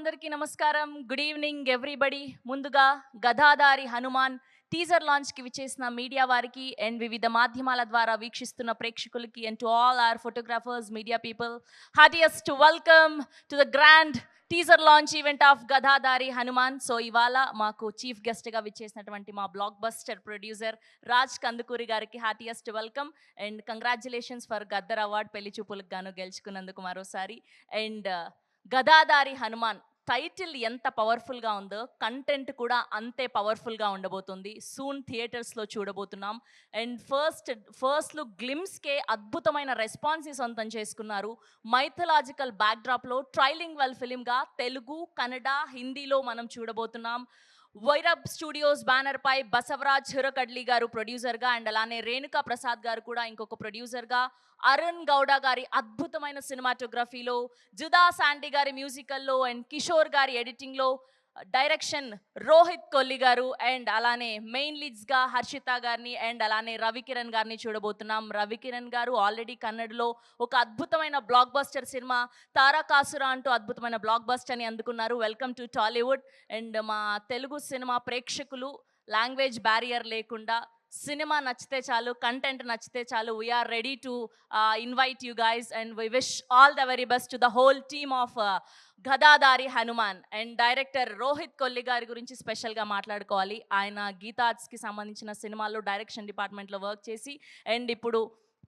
అందరికీ నమస్కారం. Good evening everybody. ముందుగా గదాధారి హనుమాన్ టీజర్ లాంచ్‌కి విచ్చేసిన మీడియా వారికి అండ్ వివిధ మాధ్యమాల ద్వారా వీక్షిస్తున్న ప్రేక్షకులకి and to all our photographers, media people, heartiest welcome to the grand teaser launch event of Gadadhari Hanuman. So ఇవాళ మాకు చీఫ్ గెస్ట్‌గా విచ్చేసినటువంటి మా blockbuster producer Raj Kandukuri గారికి heartiest welcome and congratulations for Gaddar award పెళ్లి చూపులకు గాను గెలుచుకున్నందుకు మరోసారి. అండ్ గదాధారి హనుమాన్ టైటిల్ ఎంత పవర్ఫుల్గా ఉందో కంటెంట్ కూడా అంతే పవర్ఫుల్గా ఉండబోతుంది. సూన్ థియేటర్స్లో చూడబోతున్నాం. అండ్ ఫస్ట్ లుక్ గ్లిమ్స్కే అద్భుతమైన రెస్పాన్స్ సొంతం చేసుకున్నారు. మైథలాజికల్ బ్యాక్డ్రాప్లో ట్రైలింగ్ వెల్ ఫిలింగా తెలుగు, కన్నడ, హిందీలో మనం చూడబోతున్నాం. వైరబ్ స్టూడియోస్ బ్యానర్ పై బసవరాజ్ హిరకడ్లి గారు ప్రొడ్యూసర్గా అండ్ అలానే రేణుకా ప్రసాద్ గారు కూడా ఇంకొక ప్రొడ్యూసర్గా, అరుణ్ గౌడ గారి అద్భుతమైన సినిమాటోగ్రఫీలో, జుదా శాండీ గారి మ్యూజికల్లో అండ్ కిషోర్ గారి ఎడిటింగ్లో, డైరెక్షన్ రోహిత్ కొల్లి గారు అండ్ అలానే మెయిన్ లీడ్స్గా హర్షిత గారిని అండ్ అలానే రవికిరణ్ గారిని చూడబోతున్నాం. రవికిరణ్ గారు ఆల్రెడీ కన్నడలో ఒక అద్భుతమైన బ్లాక్ బస్టర్ సినిమా తారకాసుర అంటూ అద్భుతమైన బ్లాక్ బస్టర్ని అందుకున్నారు. Welcome to Tollywood. అండ్ మా తెలుగు సినిమా ప్రేక్షకులు లాంగ్వేజ్ బ్యారియర్ లేకుండా సినిమా నచ్చితే చాలు, కంటెంట్ నచ్చితే చాలు, we are ready to invite you guys and we wish all the very best to the whole team of Gadadhari Hanuman. And director Rohit Kolli గారి గురించి స్పెషల్గా మాట్లాడుకోవాలి. ఆయన గీతార్ట్స్కి సంబంధించిన సినిమాల్లో డైరెక్షన్ డిపార్ట్మెంట్లో వర్క్ చేసి అండ్ ఇప్పుడు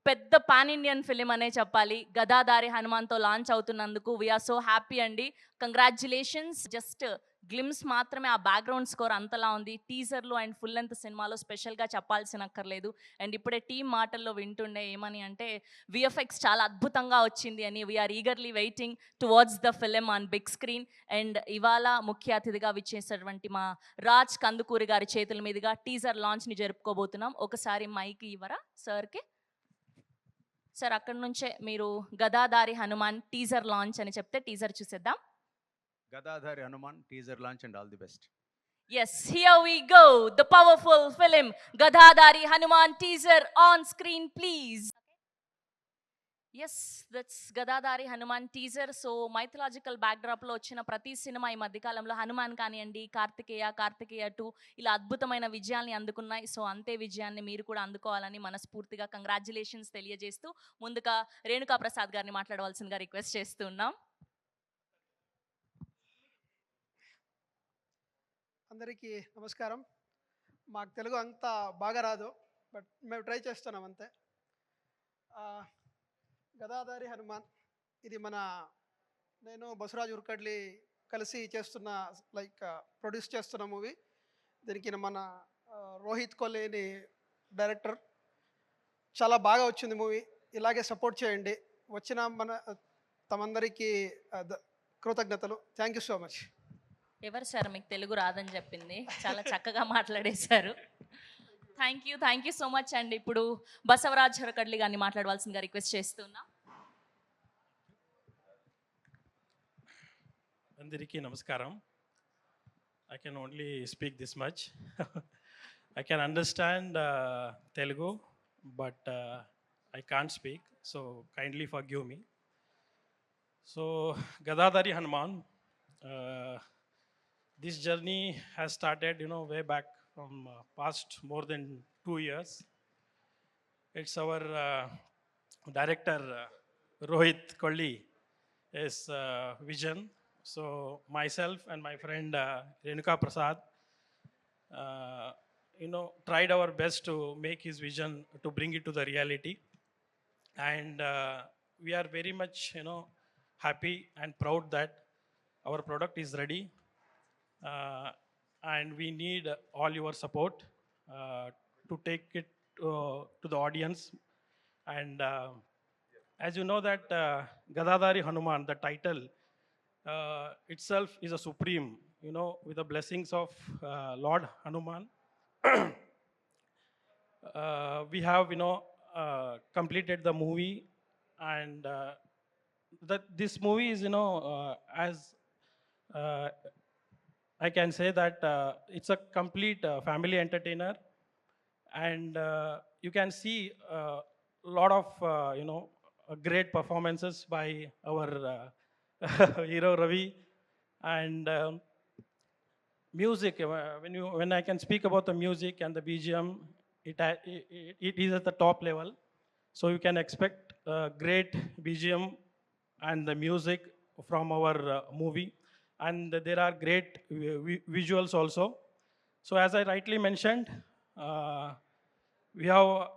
పెద్ద పాన్ ఇండియన్ ఫిలిం అనే చెప్పాలి గదాధారి హనుమాన్తో లాంచ్ అవుతున్నందుకు వీఆర్ సో హ్యాపీ అండి. కంగ్రాచ్యులేషన్స్. జస్ట్ గ్లిమ్స్ మాత్రమే, ఆ బ్యాక్గ్రౌండ్ స్కోర్ అంతలా ఉంది. టీజర్లో అండ్ ఫుల్ లెంత్ సినిమాలో స్పెషల్గా చెప్పాల్సిన అక్కర్లేదు. అండ్ ఇప్పుడే టీం మాటల్లో వింటుండే ఏమని అంటే విఎఫ్ఎక్స్ చాలా అద్భుతంగా వచ్చింది అని. We are eagerly waiting towards the film on big screen. And ఇవాళ ముఖ్య అతిథిగా విచ్చేసినటువంటి మా రాజ్ కందుకూరి గారి చేతుల మీదుగా టీజర్ లాంచ్ని జరుపుకోబోతున్నాం. ఒకసారి మైక్ ఇవ్వరా సార్కి? సార్ అక్కడి నుంచే మీరు గదాధారి హనుమాన్ టీజర్ లాంచ్ అని చెప్తే టీజర్ చూసేద్దాం. Gadadhari Hanuman teaser launch and all the best. Yes, here we go. The powerful film Gadadhari Hanuman teaser on screen, please. Yes, that's Gadadhari Hanuman teaser. So mythological backdrop లో వచ్చిన ప్రతి cinema ఈ మధ్యకాలంలో హనుమాన్ కానివ్వండి, కార్తికేయ 2 ఇలా అద్భుతమైన విజయాల్ని అందుకున్నాయి. So అంతే విజయాన్ని మీరు కూడా అందుకోవాలని మనస్ఫూర్తిగా కంగ్రాచ్యులేషన్స్ తెలియజేస్తూ ముందుగా రేణుకా ప్రసాద్ గారిని మాట్లాడవలసిందిగా రిక్వెస్ట్ చేస్తూ ఉన్నాం. అందరికీ నమస్కారం. మాకు తెలుగు అంత బాగా రాదు, బట్ మేము ట్రై చేస్తున్నాం అంతే. గదాధారి హనుమాన్ ఇది నేను బసవరాజ్ ఉర్కడ్లి కలిసి చేస్తున్న ప్రొడ్యూస్ చేస్తున్న మూవీ. దీనికి మన రోహిత్ కొల్లేని డైరెక్టర్. చాలా బాగా వచ్చింది మూవీ. ఇలాగే సపోర్ట్ చేయండి. వచ్చిన తమందరికీ కృతజ్ఞతలు. Thank you so much. ఎవరు సార్ మీకు తెలుగు రాదని చెప్పింది? చాలా చక్కగా మాట్లాడేశారు. థ్యాంక్ యూ సో మచ్ అండి. ఇప్పుడు బసవరాజ్ హరకడ్లి గారిని మాట్లాడవలసిందిగా రిక్వెస్ట్ చేస్తున్నా. అందరికీ నమస్కారం. I can only speak this much. I can understand Telugu, but I can't speak, so kindly forgive me. So Gadadhari Hanuman, this journey has started, way back from past more than 2 years. It's our director Rohit Kolli is vision. So myself and my friend Renuka Prasad, tried our best to make his vision to bring it to the reality. And we are very much, happy and proud that our product is ready. And we need all your support to take it to the audience. And as you know that Gadadhari Hanuman, the title itself is a supreme, with the blessings of Lord Hanuman. We have, completed the movie, and this movie is, as I can say that it's a complete family entertainer, and you can see a lot of, great performances by our hero Ravi And music, when I can speak about the music and the BGM, it is at the top level. So you can expect great BGM and the music from our movie. And there are great visuals also. So as I rightly mentioned, we have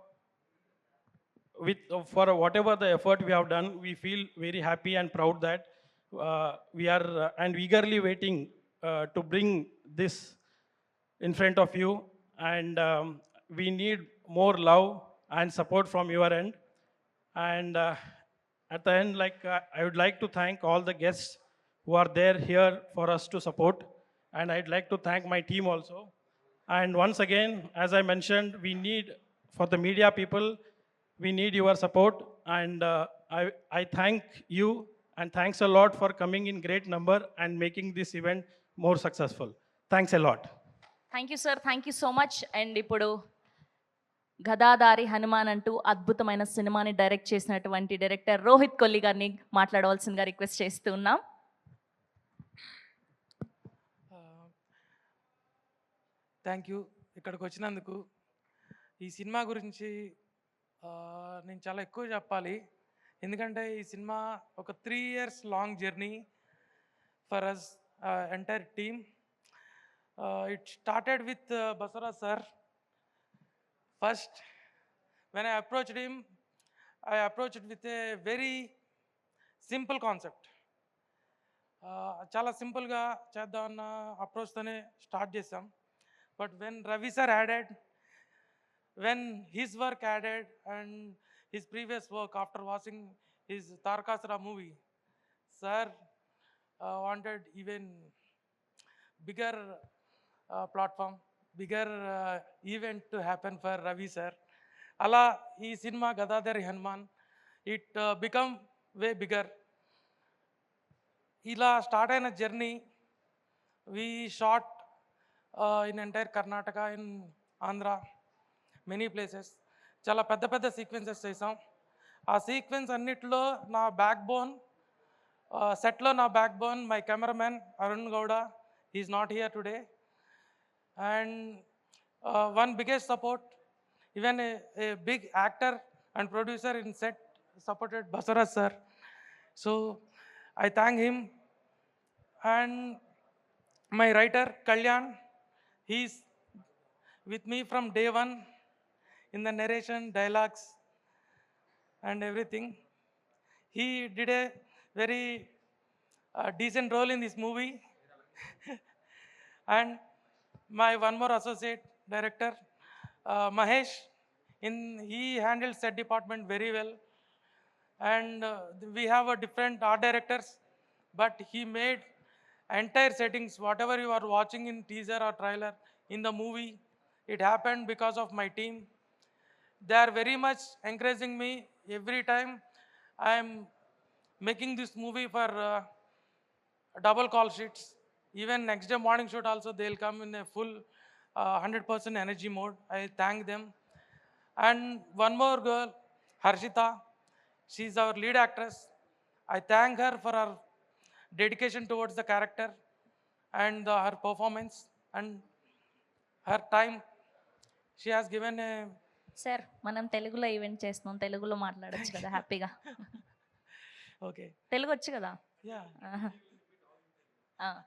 with for whatever the effort we have done, we feel very happy and proud that we are and eagerly waiting to bring this in front of you. And we need more love and support from your end. And at the end, I would like to thank all the guests who are there here for us to support. And I'd like to thank my team also. And once again, as I mentioned, we need, for the media people, we need your support. And I thank you and thanks a lot for coming in great number and making this event more successful. Thanks a lot. Thank you sir, thank you so much. And ఇప్పుడు గదాదారి హనుమాన్ అంటూ అద్భుతమైన సినిమాని direct చేసినటువంటి director Rohit Kolli గారిని మాట్లాడవలసిందిగా request చేస్తూ ఉన్నాం. Thank you ఇక్కడికి వచ్చినందుకు. ఈ సినిమా గురించి నేను చాలా ఎక్కువ చెప్పాలి, ఎందుకంటే ఈ సినిమా ఒక 3 years long journey for us entire team. It started with Basavaraj sir. First when I approached him, I approached with a very simple concept. చాలా సింపుల్గా చేద్దామన్న అప్రోచ్తోనే స్టార్ట్ చేసాం. But when Ravi sir added, when his work added and his previous work after watching his Tarakasura movie, sir wanted even bigger platform, bigger event to happen for Ravi sir. Ala ee cinema Gadadhari Hanuman, it become way bigger. Ila start aina journey, we shot in entire Karnataka, in Andhra, many places. చాలా పెద్ద పెద్ద sequences చేసాం. ఆ sequence అన్నిట్లో నా backbone, సెట్లో నా backbone my cameraman Arun Gowda. He's not here today. And one biggest support, even a big actor and producer in set supported Basavaraj sir. So I thank him. And my writer Kalyan, he's with me from day one in the narration, dialogues and everything. He did a very decent role in this movie. And my one more associate director, Mahesh, he handled set department very well. And we have a different art directors, but he made entire settings, whatever you are watching in teaser or trailer in the movie, it happened because of my team. They are very much encouraging me every time I am making this movie for double call sheets. Even next day morning shoot also, they will come in a full 100% energy mode. I thank them. And one more girl, Harshita, she is our lead actress. I thank her for her dedication towards the character and her performance and her time. She has given a sir, మనం తెలుగులో event చేస్తున్నాం, తెలుగులో మాట్లాడొచ్చు కదా హ్యాపీగా. okay, Telugu వచ్చు కదా? yeah, ఆహా.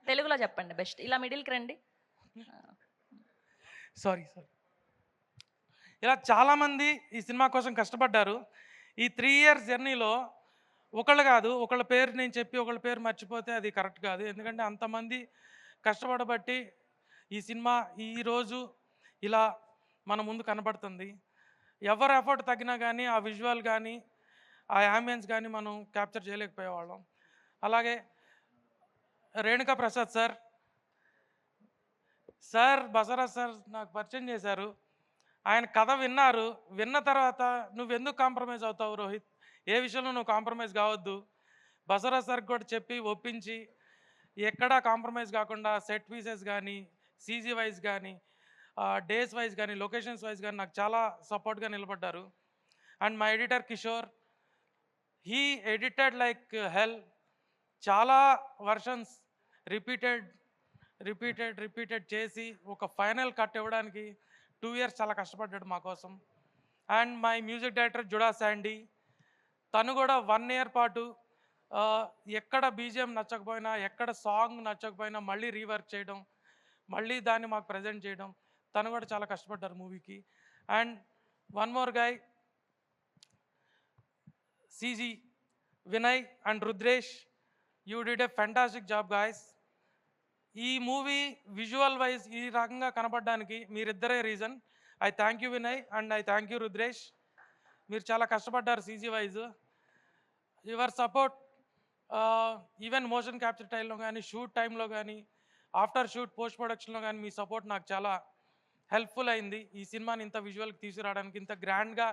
తెలుగులో చెప్పండి బెస్ట్. ఇలా మిడిల్కి రండి. సారీ. ఇలా చాలామంది ఈ సినిమా కోసం కష్టపడ్డారు. ఈ 3 years జర్నీలో ఒకళ్ళు కాదు, ఒకళ్ళ పేరు నేను చెప్పి ఒకళ్ళ పేరు మర్చిపోతే అది కరెక్ట్ కాదు. ఎందుకంటే అంతమంది కష్టపడబట్టి ఈ సినిమా ఈరోజు ఇలా మన ముందు కనబడుతుంది. ఎవరు ఎఫర్ట్ తగ్గినా కానీ ఆ విజువల్ కానీ ఆ యాంబియన్స్ కానీ మనం క్యాప్చర్ చేయలేకపోయేవాళ్ళం. అలాగే రేణుకా ప్రసాద్ సార్ బసవరాజ్ సార్ నాకు పరిచయం చేశారు. ఆయన కథ విన్నారు. విన్న తర్వాత నువ్వెందుకు కాంప్రమైజ్ అవుతావు రోహిత్, ఏ విషయంలో నువ్వు కాంప్రమైజ్ కావద్దు, బసవరాజ్ సార్కి కూడా చెప్పి ఒప్పించి ఎక్కడా కాంప్రమైజ్ కాకుండా సెట్ పీసెస్ కానీ సీజీ వైజ్ కానీ డేస్ వైజ్ కానీ లొకేషన్స్ వైజ్ కానీ నాకు చాలా సపోర్ట్గా నిలబడ్డారు. And my editor Kishore, he edited like హెల్. చాలా వర్షన్స్ రిపీటెడ్ చేసి ఒక ఫైనల్ కట్ ఇవ్వడానికి 2 years చాలా కష్టపడ్డాడు మా కోసం. And my music director Judah Sandhy, తను కూడా 1 year పాటు ఎక్కడ బీజిఎం నచ్చకపోయినా, ఎక్కడ సాంగ్ నచ్చకపోయినా మళ్ళీ రీవర్క్ చేయడం, మళ్ళీ దాన్ని మాకు ప్రజెంట్ చేయడం, తను కూడా చాలా కష్టపడ్డారు మూవీకి. And one more guy, CG, Vinay and Rudresh, you did a fantastic job guys. ఈ మూవీ విజువల్ వైజ్ ఈ రకంగా కనపడడానికి మీరిద్దరే reason. I thank you Vinay and I thank you Rudresh. మీరు చాలా కష్టపడ్డారు CG wise. Your support even motion capture టైంలో కానీ, షూట్ టైంలో కానీ, ఆఫ్టర్ షూట్ పోస్ట్ ప్రొడక్షన్లో కానీ మీ సపోర్ట్ నాకు చాలా హెల్ప్ఫుల్ అయింది. ఈ సినిమాని ఇంత విజువల్కి తీసుకురావడానికి, ఇంత గ్రాండ్గా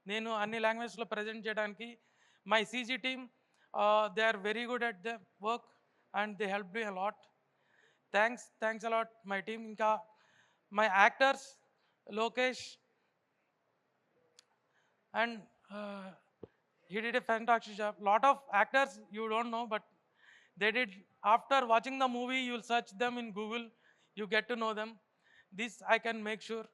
నేను అన్ని లాంగ్వేజ్లో ప్రజెంట్ చేయడానికి. My CG team, they are very good at the work and they help me a lot. Thanks a lot my team. ఇంకా my actors Lokesh and he did a fantastic job. Lot of actors you don't know, but they did. After watching the movie, you'll search them in Google, you get to know them. This I can make sure.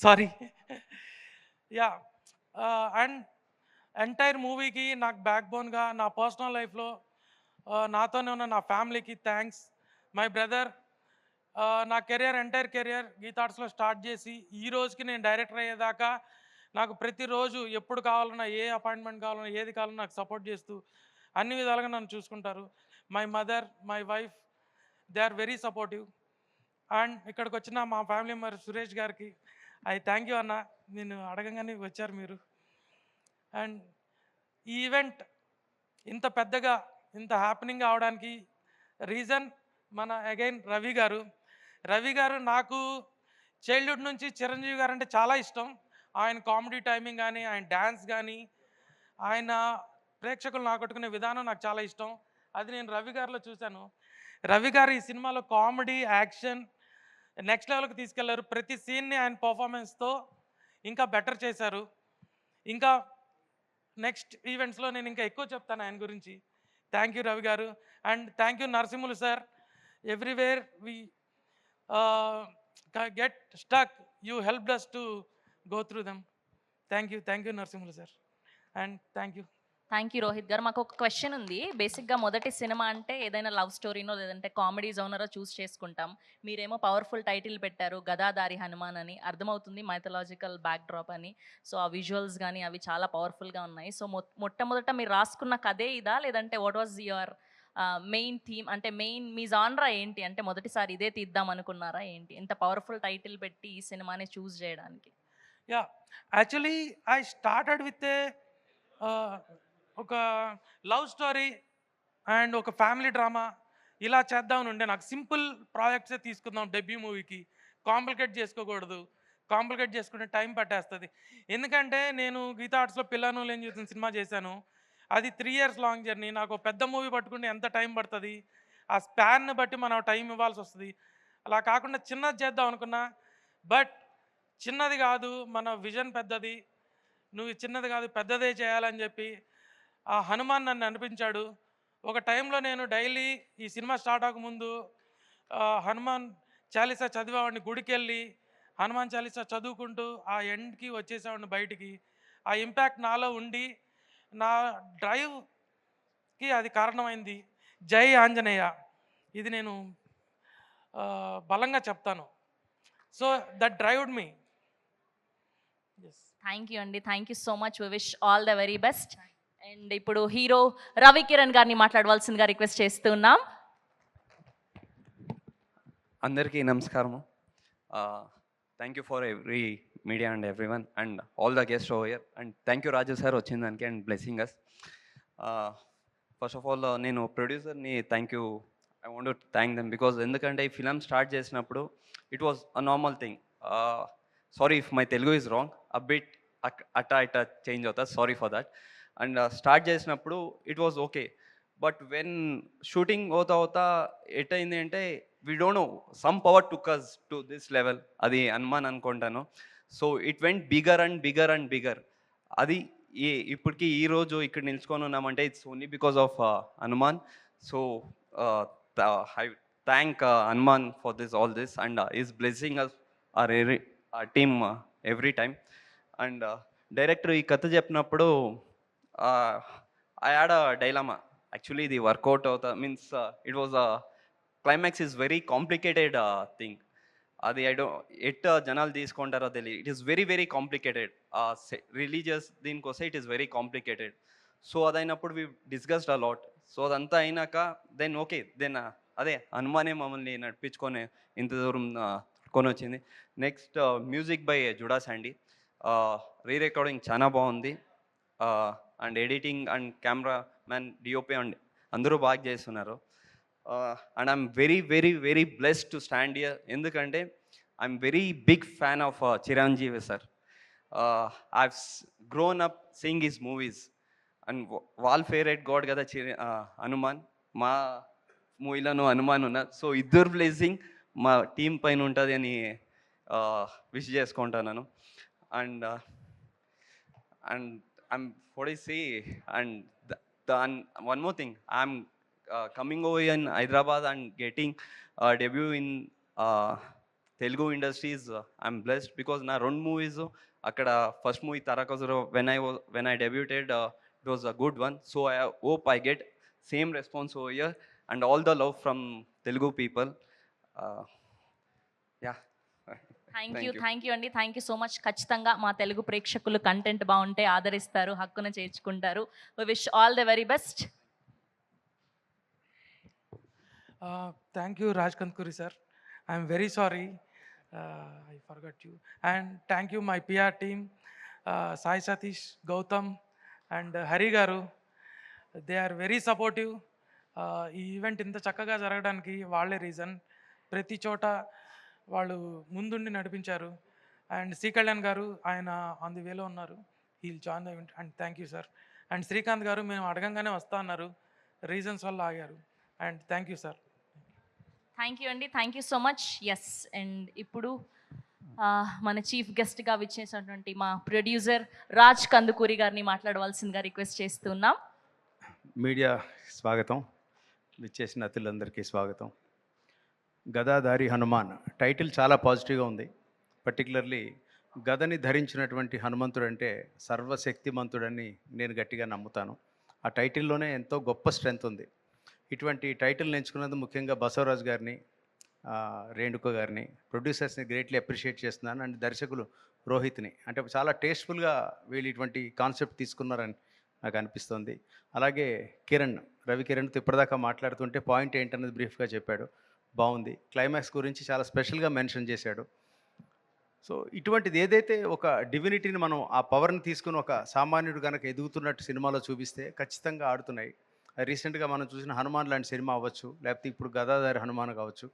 Sorry. Yeah. And entire మూవీకి నాకు back బోన్గా నా personal లైఫ్లో నాతోనే ఉన్న నా ఫ్యామిలీకి thanks. My brother, నా entire career గీతార్ట్స్లో start చేసి ఈ రోజుకి నేను డైరెక్టర్ అయ్యేదాకా నాకు ప్రతిరోజు ఎప్పుడు కావాలన్నా, ఏ అపాయింట్మెంట్ కావాలన్నా, ఏది కావాలన్నా నాకు సపోర్ట్ చేస్తూ అన్ని విధాలుగా నన్ను చూసుకుంటారు. My mother, my wife, they are very supportive. And ఇక్కడికి వచ్చిన మా ఫ్యామిలీ మెంబర్ సురేష్ గారికి ఐ థ్యాంక్ యూ అన్న, నేను అడగంగానే వచ్చారు మీరు. అండ్ ఈ ఈవెంట్ ఇంత పెద్దగా, ఇంత హ్యాపెనింగ్ అవడానికి రీజన్ మన అగైన్ రవి గారు నాకు చైల్డ్హుడ్ నుంచి చిరంజీవి గారు అంటే చాలా ఇష్టం. ఆయన కామెడీ టైమింగ్ కానీ, ఆయన డ్యాన్స్ కానీ, ఆయన ప్రేక్షకులను ఆకట్టుకునే విధానం నాకు చాలా ఇష్టం. అది నేను రవి గారిలో చూశాను. రవి గారు ఈ సినిమాలో కామెడీ, యాక్షన్ నెక్స్ట్ లెవెల్కి తీసుకెళ్లారు. ప్రతి సీన్ని ఆయన పర్ఫార్మెన్స్తో ఇంకా బెటర్ చేశారు. ఇంకా నెక్స్ట్ ఈవెంట్స్లో నేను ఇంకా ఎక్కువ చెప్తాను ఆయన గురించి. థ్యాంక్ యూ రవి గారు. And thank you Narasimhulu sir. Everywhere we get stuck, you helped us to go through them. Thank you Narasimhulu sir. And thank you Rohit గారు. మాకు ఒక క్వశ్చన్ ఉంది. బేసిక్గా మొదటి సినిమా అంటే ఏదైనా లవ్ స్టోరీనో లేదంటే కామెడీ జోనరో చూస్ చేసుకుంటాం. మీరేమో పవర్ఫుల్ టైటిల్ పెట్టారు గదాధారి హనుమాన్ అని. అర్థమవుతుంది మైథలాజికల్ బ్యాక్ డ్రాప్ అని. సో ఆ విజువల్స్ కానీ అవి చాలా పవర్ఫుల్గా ఉన్నాయి. సో మొట్టమొదట మీరు రాసుకున్న కథే ఇదా, లేదంటే what was your main theme? అంటే మెయిన్ మీ జాన్రా ఏంటి? అంటే మొదటిసారి ఇదే తీద్దాం అనుకున్నారా ఏంటి ఇంత పవర్ఫుల్ టైటిల్ పెట్టి ఈ సినిమాని చూస్ చేయడానికి? Yeah, actually I started with ఒక లవ్ స్టోరీ అండ్ ఒక ఫ్యామిలీ డ్రామా ఇలా చేద్దామని ఉండే. నాకు సింపుల్ ప్రాజెక్ట్సే తీసుకుందాం డెబ్యూ మూవీకి, కాంప్లికేట్ చేసుకోకూడదు. కాంప్లికేట్ చేసుకుంటే టైం పట్టేస్తుంది. ఎందుకంటే నేను గీతా ఆర్ట్స్లో పిల్లను లేని చూసిన సినిమా చేశాను. అది 3 years లాంగ్ జర్నీ. నాకు పెద్ద మూవీ పట్టుకుంటే ఎంత టైం పడుతుంది, ఆ స్పాన్ని బట్టి మనం టైం ఇవ్వాల్సి వస్తుంది. అలా కాకుండా చిన్నది చేద్దాం అనుకున్నా, బట్ చిన్నది కాదు, మన విజన్ పెద్దది, నువ్వు చిన్నది కాదు పెద్దదే చేయాలని చెప్పి ఆ హనుమాన్ నన్ను అనిపించాడు. ఒక టైంలో నేను డైలీ ఈ సినిమా స్టార్ట్ అవ్వకముందు హనుమాన్ చాలీసా చదివేవాడిని. గుడికి వెళ్ళి హనుమాన్ చాలీసా చదువుకుంటూ ఆ ఎండ్కి వచ్చేసేవాడిని బయటికి. ఆ ఇంపాక్ట్ నాలో ఉండి నా డ్రైవ్కి అది కారణమైంది. జై ఆంజనేయ, ఇది నేను బలంగా చెప్తాను. So that drived me. Thank you అండి. Thank you so much. We wish all the very best. And ఇప్పుడు హీరో రవి కిరణ్ గారిని మాట్లాడవలసిందిగా రిక్వెస్ట్ చేస్తున్నాం. అందరికీ నమస్కారము. Thank you for every media and every one and all the guest over here. And thank you Raju sir వచ్చిన దానికి and blessing us. First of all నేను ప్రొడ్యూసర్ని I want to thank them because ఎందుకంటే ఈ film start చేసినప్పుడు it was a normal thing. Sorry if my Telugu is wrong, a bit అట్టా change అవుతుంది, sorry for that. And start చేసినప్పుడు it was okay, but when shooting అవుతా ఎట్టయింది అంటే we don't know, some power took us to this level. అది హనుమాన్ అనుకుంటాను. So it went bigger and bigger and bigger. అది ఇప్పటికి ఈ రోజు ఇక్కడ నిల్చుకొని ఉన్నామంటే it's only because of Hanuman. So I thank Hanuman for this all this and is blessing us our team every time. And director ఈ కథ చెప్పినప్పుడు I had a dilemma. Actually ఇది వర్కౌట్ అవుతా means it was climax is very complicated thing. అది ఎట్ జనాలు తీసుకుంటారో తెలియదు. It is very very complicated. Religious దీనికోసం it is very complicated. So అదైనప్పుడు we discussed a lot. So అదంతా అయినాక దెన్ ఓకే దెన్ అదే హనుమానే మమ్మల్ని నడిపించుకొని ఇంత దూరం కొని వచ్చింది. Next music by Judah Sandhy. Re recording చాలా బాగుంది. And editing and camera man DOP and అందరూ బాగా చేస్తున్నారు. And I'm very very very blessed to stand here. ఎందుకంటే I'm very big fan of Chiranjeevi sir. I grown up seeing his movies and వాళ్ళ favourite god కదా హనుమాన్. మా మూవీలోనూ హనుమాన్ ఉన్నారు. So ఇద్దరు blessing మా టీం పైన ఉంటుంది అని విష్ చేసుకుంటున్నాను. And I'm what I say, and one more thing, I'm coming over here in Hyderabad and getting debut in Telugu industries. I'm blessed because na రెండు movies akkada first movie Tarakasura when I debuted, it was a good one. So I hope I get same response over here and all the love from Telugu people. Yeah. Thank you అండి. Thank you so much. ఖచ్చితంగా మా తెలుగు ప్రేక్షకులు content బాగుంటే ఆదరిస్తారు, హక్కున చేర్చుకుంటారు. We wish all the very best. Thank you Raj Kandukuri sir. I'm very sorry, I forgot you. And thank you my PR team, Sai Satish, Gautam and Hari గారు. They are very supportive. ఈ event ఇంత చక్కగా జరగడానికి వాళ్ళే రీజన్. ప్రతి చోట వాళ్ళు ముందుండి నడిపించారు. అండ్ శ్రీ కళ్యాణ్ గారు, ఆయన ఆన్ ది వేలో ఉన్నారు. He'll join the event. And thank you sir. And Srikanth గారు మేము అడగంగానే వస్తా అన్నారు, రీజన్స్ వల్ల ఆగారు. And thank you sir. Thank you అండి. Thank you so much. Yes, and ఇప్పుడు మన చీఫ్ గెస్ట్గా విచ్చేసినటువంటి మా ప్రొడ్యూసర్ రాజ్ కందుకూరి గారిని మాట్లాడవలసిందిగా రిక్వెస్ట్ చేస్తున్నాం. మీడియా స్వాగతం, విచ్చేసిన అతిథులందరికీ స్వాగతం. గదాధారి హనుమాన్ టైటిల్ చాలా పాజిటివ్గా ఉంది. పర్టికులర్లీ గదని ధరించినటువంటి హనుమంతుడు అంటే సర్వశక్తిమంతుడని నేను గట్టిగా నమ్ముతాను. ఆ టైటిల్లోనే ఎంతో గొప్ప స్ట్రెంత్ ఉంది. ఇటువంటి టైటిల్ని ఎంచుకున్నది ముఖ్యంగా బసవరాజ్ గారిని, రేణుక గారిని, ప్రొడ్యూసర్స్ని గ్రేట్లీ అప్రిషియేట్ చేస్తున్నాను. అండ్ దర్శకులు రోహిత్ని, అంటే చాలా టేస్ట్ఫుల్గా వీళ్ళు ఇటువంటి కాన్సెప్ట్ తీసుకున్నారని నాకు అనిపిస్తుంది. అలాగే రవి కిరణ్తో ఇప్పటిదాకా మాట్లాడుతుంటే పాయింట్ ఏంటన్నది బ్రీఫ్గా చెప్పాడు, బాగుంది. క్లైమాక్స్ గురించి చాలా స్పెషల్గా మెన్షన్ చేశాడు. సో ఇటువంటిది ఏదైతే ఒక డివినిటీని మనం ఆ పవర్ని తీసుకుని ఒక సామాన్యుడు కనుక ఎదుగుతున్నట్టు సినిమాలో చూపిస్తే ఖచ్చితంగా ఆడుతున్నాయి. రీసెంట్గా మనం చూసిన హనుమాన్ లాంటి సినిమా అవ్వచ్చు, లేకపోతే ఇప్పుడు గదాధారి హనుమాన్ కావచ్చు.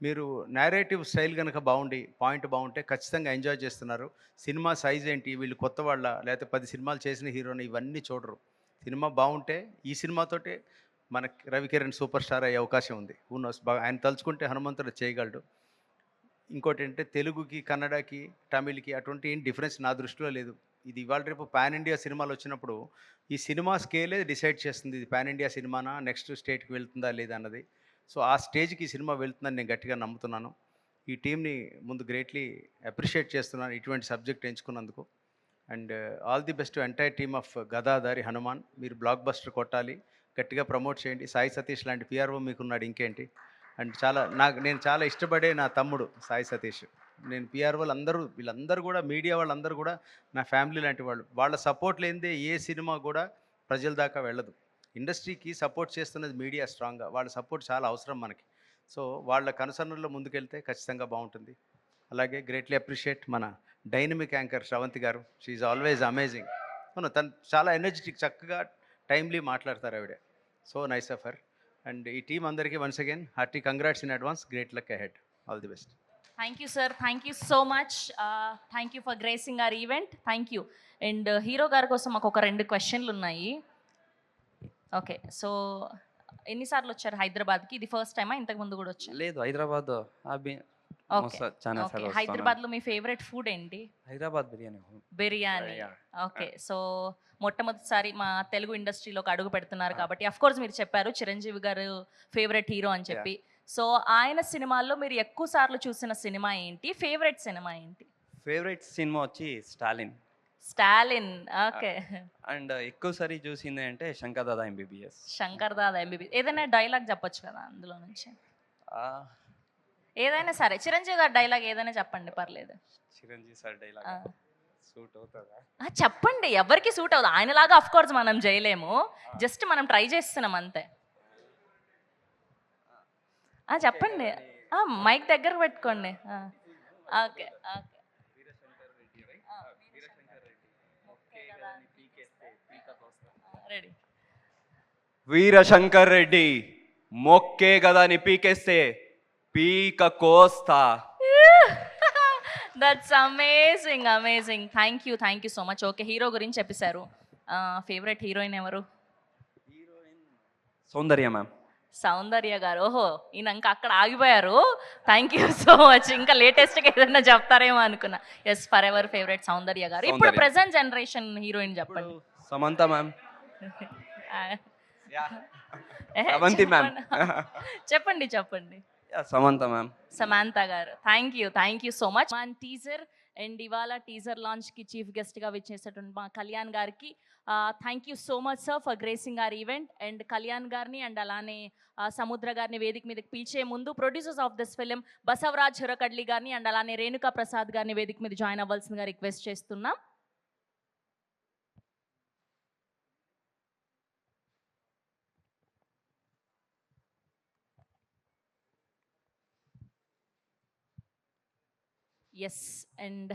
మీరు నేరేటివ్ స్టైల్ కనుక బాగుండి పాయింట్ బాగుంటే ఖచ్చితంగా ఎంజాయ్ చేస్తున్నారు. సినిమా సైజ్ ఏంటి, వీళ్ళు కొత్త వాళ్ళ లేకపోతే 10 సినిమాలు చేసిన హీరోని ఇవన్నీ చూడరు. సినిమా బాగుంటే ఈ సినిమాతోటే మనకి రవికిరణ్ సూపర్ స్టార్ అయ్యే అవకాశం ఉంది. నోస్, బాగా ఆయన తలుచుకుంటే హనుమంతుడు చేయగలడు. ఇంకోటి ఏంటంటే తెలుగుకి, కన్నడకి, తమిళ్కి అటువంటి ఏం డిఫరెన్స్ నా దృష్టిలో లేదు. ఇది ఇవాళ రేపు పాన్ ఇండియా సినిమాలు వచ్చినప్పుడు ఈ సినిమా స్కేలే డిసైడ్ చేస్తుంది ఇది పాన్ ఇండియా సినిమానా, నెక్స్ట్ స్టేట్కి వెళ్తుందా లేదా అన్నది. సో ఆ స్టేజ్కి ఈ సినిమా వెళ్తుందని నేను గట్టిగా నమ్ముతున్నాను. ఈ టీంని ముందు గ్రేట్లీ అప్రిషియేట్ చేస్తున్నాను ఇటువంటి సబ్జెక్ట్ ఎంచుకున్నందుకు. And all the best to entire team of Gadadhari Hanuman. మీరు బ్లాక్ బస్టర్ కొట్టాలి, గట్టిగా ప్రమోట్ చేయండి. సాయి సతీష్ లాంటి పిఆర్ఓ మీకున్నాడు, ఇంకేంటి. అండ్ నేను చాలా ఇష్టపడే నా తమ్ముడు సాయి సతీష్. నేను పిఆర్ఓలు వీళ్ళందరూ కూడా, మీడియా వాళ్ళందరూ కూడా నా ఫ్యామిలీ లాంటి వాళ్ళు. వాళ్ళ సపోర్ట్ లేనిదే ఏ సినిమా కూడా ప్రజల దాకా వెళ్ళదు. ఇండస్ట్రీకి సపోర్ట్ చేస్తున్నది మీడియా స్ట్రాంగ్గా, వాళ్ళ సపోర్ట్ చాలా అవసరం మనకి. సో వాళ్ళ కన్సర్న్లో ముందుకెళ్తే ఖచ్చితంగా బాగుంటుంది. అలాగే గ్రేట్లీ అప్రిషియేట్ మన డైనమిక్ యాంకర్ శ్రవంతి గారు. She's always amazing. తను చాలా ఎనర్జెటిక్, చక్కగా టైమ్లీ మాట్లాడతారు ఆవిడ. So nice of her. And ఈ టీం అందరికీ once again hearty congrats in advance. Great luck ahead. All the best. Thank you sir. Thank you so much. Thank you for gracing our event. Thank you. And hero గారి కోసం మాకు ఒక 2 క్వశ్చన్లు ఉన్నాయి. Okay, so ఎన్నిసార్లు వచ్చారు హైదరాబాద్కి? ఇది ఫస్ట్ టైమా, ఇంతకు ముందు కూడా వచ్చారు? లేదు, హైదరాబాద్ ఓకే. చాలా ఓకే. సార్లు వస్తున్నాను. హైదరాబాద్‌లో మీ ఫేవరెట్ ఫుడ్ ఏంటి? Hyderabad biryani. Biryani. Yeah. Okay. So, మొట్టమొదటిసారి మా తెలుగు ఇండస్ట్రీలోకి అడుగు పెడుతున్నారు కాబట్టి ఆఫ్‌కోర్స్ మీరు చెప్పారు చిరంజీవి గారు ఫేవరెట్ హీరో అని చెప్పి. సో, ఆయన సినిమాల్లో మీరు ఎక్కువ సార్లు చూసిన సినిమా ఏంటి? ఫేవరెట్ సినిమా ఏంటి? ఫేవరెట్ సినిమా వచ్చి స్టాలిన్. 'స్టాలిన్' ఓకే. అండ్ ఎక్కువసారి చూసింది అంటే శంకర్ దాదా ఎంబీబీఎస్. 'శంకర్ దాదా ఎంబీబీ' ఏదైనా డైలాగ్ చెప్పొచ్చు కదా అందులో నుంచి? Ah, ఏదైనా సరే. చిరంజీవి గారి డైలాగ్ ఏదైనా చెప్పండి పర్లేదు. చిరంజీవి సార్ డైలాగ్ ఆ! సూట్ అవుతుందా? ఆ! చెప్పండి. ఎవరికీ సూట్ అవ్వదు. ఆయనలాగా ఆఫ్‌కోర్స్ మనం చేయలేము. జస్ట్ మనం ట్రై చేస్తున్నాం అంతే. ఆ! చెప్పండి. ఆ! మైక్ దగ్గరకు పెట్టుకోండి. ఆ! Okay. Okay. Ready. Veerashankar Reddy మొక్కే గదాని పీకేస్తే పీక కోస్తా. That's amazing. Amazing. Thank you so much. Okay. Hero గురించి చెప్పేశారు. ఫేవరెట్ హీరోయిన్ ఎవరు? సౌందర్య మ్యామ్. సౌందర్య గారు. ఓహో! ఈయన ఇంకా అక్కడ ఆగిపోయారు. Thank you so much. ఇంకా లేటెస్ట్‌గా ఏదైనా చెప్తారేమో అనుకున్నా. యెస్. ఫర్ ఎవర్ ఫేవరెట్ సౌందర్య గారు. ఇప్పుడు సౌందర్య. ప్రెజెంట్ జనరేషన్ హీరోయిన్ ఇప్పుడు చెప్పండి. సమంత మ్యామ్. ఎహె, అవంతి మ్యామ్. చెప్పండి. చెప్పండి. సమంత మ్యామ్. సమాంత గారు. Thank you so much. మన టీజర్ అండ్ ఇవాళ టీజర్ లాంచ్‌కి చీఫ్ గెస్ట్‌గా విచ్చేసేటువంటి మా కళ్యాణ్ గారికి thank you so much sir for gracing are event. And Kalyan గారిని అండ్ అలానే సముద్ర గారిని వేదిక మీదకి పిలిచే ముందు producers of this film Basavaraj Hurakadli గారిని అండ్ అలానే రేణుకా ప్రసాద్ గారిని వేదిక మీద జాయిన్ అవ్వాల్సిందిగా రిక్వెస్ట్ చేస్తున్నాం. ఎస్. అండ్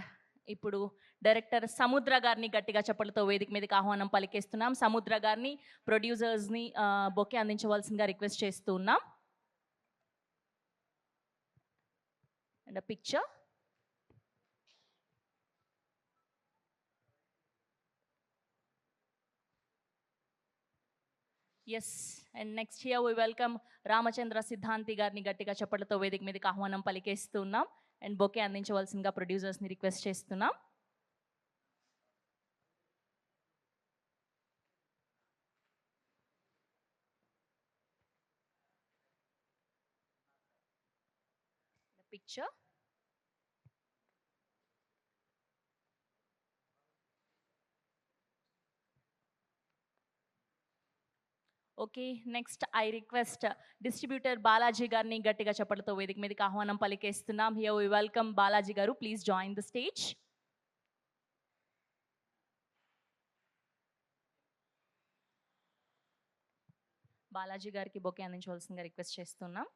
ఇప్పుడు డైరెక్టర్ సముద్ర గారిని గట్టిగా చప్పట్లతో వేదిక మీదకి ఆహ్వానం పలికేస్తున్నాం. సముద్ర గారిని ప్రొడ్యూసర్స్ని బొకే అందించవలసిందిగా రిక్వెస్ట్ చేస్తూ ఉన్నాం. And picture. Yes. And next here we welcome Ramachandra Siddhanti గారిని గట్టిగా చప్పట్లతో వేదిక మీదకి ఆహ్వానం పలికేస్తున్నాం. అండ్ బొకే అందించవలసిందిగా ప్రొడ్యూసర్స్ని రిక్వెస్ట్ చేస్తున్నాం. Picture. Okay. Next I request distributor Balaji గారిని గట్టిగా చప్పట్లతో వేదిక మీదకి ఆహ్వానం పలికేస్తున్నాం. హియర్ వి వెల్కమ్ బాలాజీ గారు. Please join the stage. Balaji గారికి బొకే అందించవలసిందిగా రిక్వెస్ట్ చేస్తున్నాం.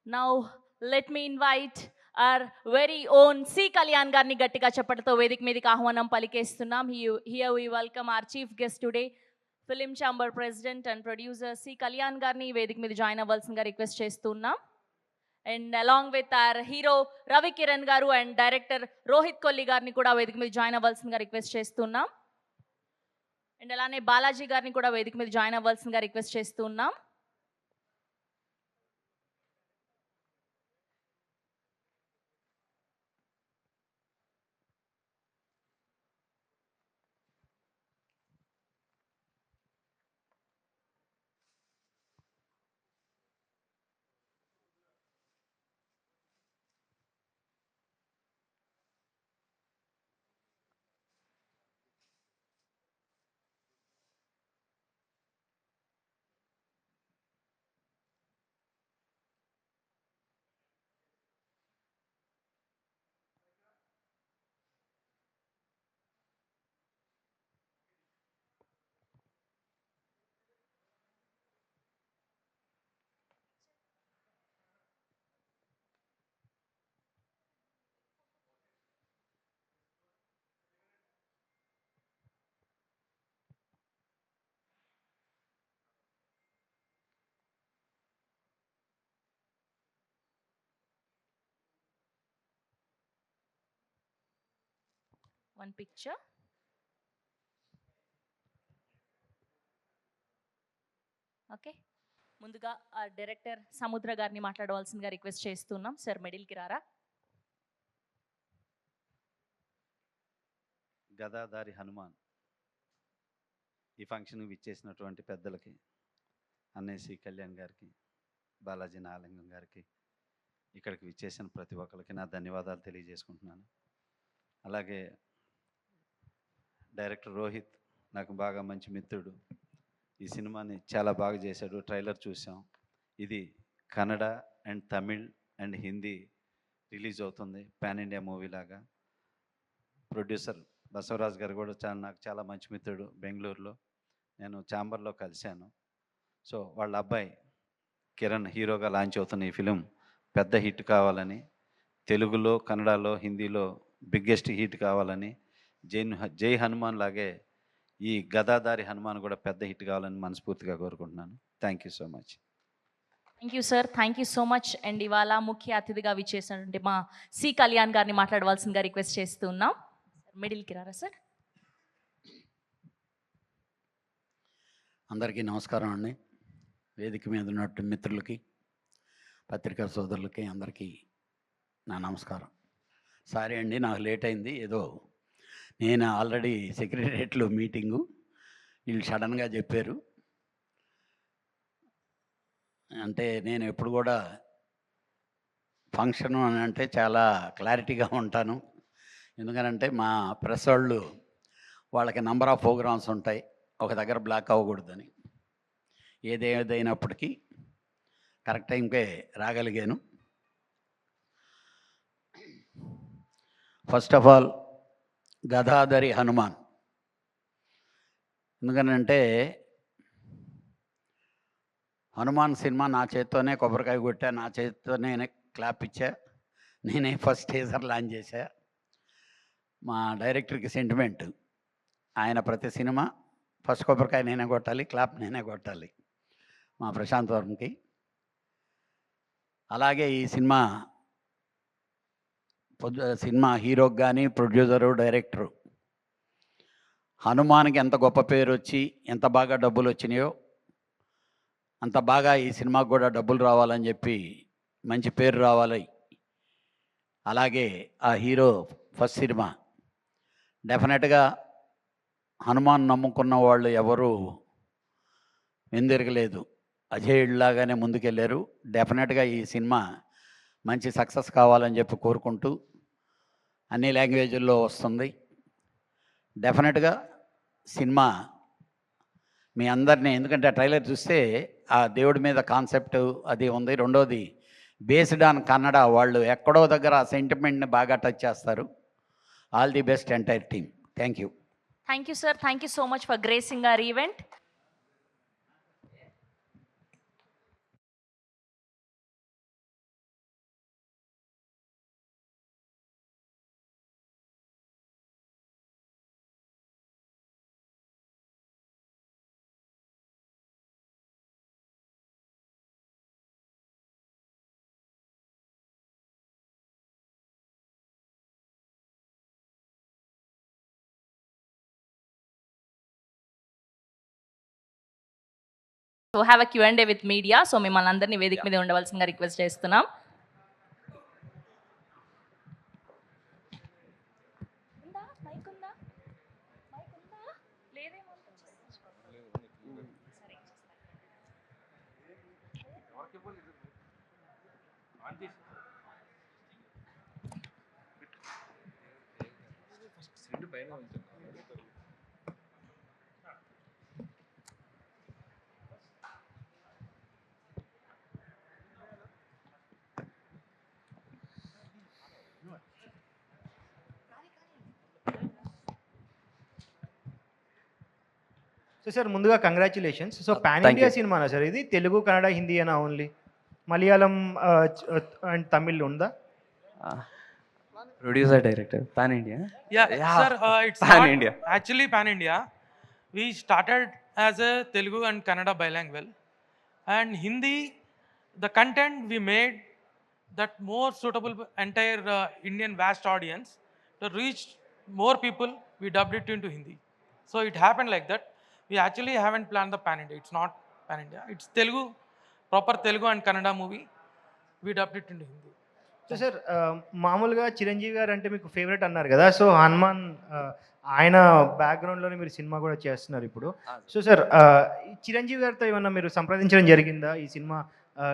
Now let me invite our very own C Kalyan గారిని గట్టిగా చప్పట్లతో వేదిక మీదకి ఆహ్వానం పలికేస్తున్నాం. Here we welcome our chief guest today film chamber president and producer C Kalyan గారిని వేదిక మీద జాయిన్ అవ్వాల్సిందిగా రిక్వెస్ట్ చేస్తున్నాం. And along with our hero Ravi Kiran గారు అండ్ డైరెక్టర్ రోహిత్ కొల్లి గారిని కూడా వేదిక మీద జాయిన్ అవ్వాల్సిందిగా రిక్వెస్ట్ చేస్తున్నాం. అండ్ అలానే బాలాజీ గారిని కూడా వేదిక మీద జాయిన్ అవ్వాల్సిందిగా రిక్వెస్ట్ చేస్తున్నాం. One picture. ఓకే, ముందుగా డైరెక్టర్ సముద్ర గారిని మాట్లాడవలసిందిగా రిక్వెస్ట్ చేస్తున్నాం. సార్ మిడిల్కి రారా. గదాధారి హనుమాన్ ఈ ఫంక్షన్కి విచ్చేసినటువంటి పెద్దలకి, అన్నయ్య శ్రీ కళ్యాణ్ గారికి, బాలాజీ నాలింగం గారికి, ఇక్కడికి విచ్చేసిన ప్రతి ఒక్కరికి నా ధన్యవాదాలు తెలియజేసుకుంటున్నాను. అలాగే డైరెక్టర్ రోహిత్ నాకు బాగా మంచి మిత్రుడు. ఈ సినిమాని చాలా బాగా చేశాడు. ట్రైలర్ చూసాం. ఇది Kannada and Tamil and Hindi release అవుతుంది, పాన్ ఇండియా మూవీ లాగా. ప్రొడ్యూసర్ బసవరాజ్ గారు కూడా నాకు చాలా మంచి మిత్రుడు. బెంగళూరులో నేను ఛాంబర్లో కలిశాను. సో వాళ్ళ అబ్బాయి కిరణ్ హీరోగా లాంచ్ అవుతున్న ఈ ఫిలిం పెద్ద హిట్ కావాలని, తెలుగులో, కన్నడలో, హిందీలో బిగ్గెస్ట్ హిట్ కావాలని, జై హనుమాన్ లాగే ఈ గదాధారి హనుమాన్ కూడా పెద్ద హిట్ కావాలని మనస్ఫూర్తిగా కోరుకుంటున్నాను. Thank you so much. Thank you sir, thank you so much. And ఇవాళ ముఖ్య అతిథిగా విచ్చేసినటువంటి మా సి కళ్యాణ్ గారిని మాట్లాడవలసిందిగా రిక్వెస్ట్ చేస్తున్నాం. మిడిల్కి రారా సార్. అందరికీ నమస్కారం అండి. వేదిక మీద ఉన్నట్టు మిత్రులకి, పత్రికా సోదరులకి అందరికీ నా నమస్కారం. సారీ అండి, నాకు లేట్ అయింది. ఏదో నేను ఆల్రెడీ సెక్రటరియట్లో మీటింగు, వీళ్ళు సడన్గా చెప్పారు. అంటే నేను ఎప్పుడు కూడా ఫంక్షన్ అని అంటే చాలా క్లారిటీగా ఉంటాను. ఎందుకనంటే మా ప్రెస్ వాళ్ళు వాళ్ళకి నంబర్ ఆఫ్ ప్రోగ్రామ్స్ ఉంటాయి, ఒక దగ్గర బ్లాక్ అవ్వకూడదని. ఏదైనప్పటికీ కరెక్ట్ టైంకే రాగలిగాను. First of all Gadadhari Hanuman. ఎందుకనంటే హనుమాన్ సినిమా నా చేత్తోనే కొబ్బరికాయ కొట్టా, నా చేతితో నేనే క్లాప్ ఇచ్చా, నేనే ఫస్ట్ టీజర్ లాంచ్ చేశా. మా డైరెక్టర్కి సెంటిమెంట్, ఆయన ప్రతి సినిమా ఫస్ట్ కొబ్బరికాయ నేనే కొట్టాలి, క్లాప్ నేనే కొట్టాలి, మా ప్రశాంత్ వర్మకి. అలాగే ఈ సినిమా హీరోకి కానీ, ప్రొడ్యూసరు, డైరెక్టరు హనుమాన్కి ఎంత గొప్ప పేరు వచ్చి ఎంత బాగా డబ్బులు వచ్చినాయో అంత బాగా ఈ సినిమాకు కూడా డబ్బులు రావాలని చెప్పి, మంచి పేరు రావాలి. అలాగే ఆ హీరో ఫస్ట్ సినిమా డెఫినెట్గా హనుమాన్ నమ్ముకున్న వాళ్ళు ఎవరు వెందిరగలేదు, అజేయుడిలాగానే ముందుకెళ్ళారు. డెఫినెట్గా ఈ సినిమా మంచి సక్సెస్ కావాలని చెప్పి కోరుకుంటూ, అన్ని లాంగ్వేజ్ల్లో వస్తుంది. డెఫినెట్గా సినిమా మీ అందరినీ, ఎందుకంటే ట్రైలర్ చూస్తే ఆ దేవుడి మీద కాన్సెప్ట్ అది ఉంది. రెండోది బేస్డ్ ఆన్ కన్నడ, వాళ్ళు ఎక్కడో దగ్గర ఆ సెంటిమెంట్ని బాగా టచ్ చేస్తారు. All the best entire team. Thank you. Thank you sir, thank you so much for gracing our event. So have a Q&A with media. So మిమ్మల్ని అందరినీ వేదిక మీద ఉండవలసిందిగా రిక్వెస్ట్ చేస్తున్నాం. సో సార్ ముందుగా congratulations. So pan Thank India you. సినిమానా sir ఇది? తెలుగు, కన్నడ, హిందీ అనా ఓన్లీ? మలయాళం అండ్ తమిళ్ ఉందా? Producer, director, pan India. Yeah, Yeah. sir, it's Pan not India. actually pan India. We started as a Telugu and Kannada bilingual, and Hindi, the content we made that more suitable for entire Indian vast audience to reach more people. We dubbed it into Hindi, so it happened like that. We actually haven't planned the pan India. It's not pan India. It's Telugu, proper Telugu and Kannada movie. We dubbed it into Hindi. So sir మామూలుగా చిరంజీవి గారు అంటే మీకు favourite అన్నారు కదా, so Hanuman ఆయన బ్యాక్గ్రౌండ్లోనే మీరు cinema కూడా చేస్తున్నారు ఇప్పుడు. సో సార్ చిరంజీవి గారితో ఏమన్నా మీరు సంప్రదించడం జరిగిందా ఈ సినిమా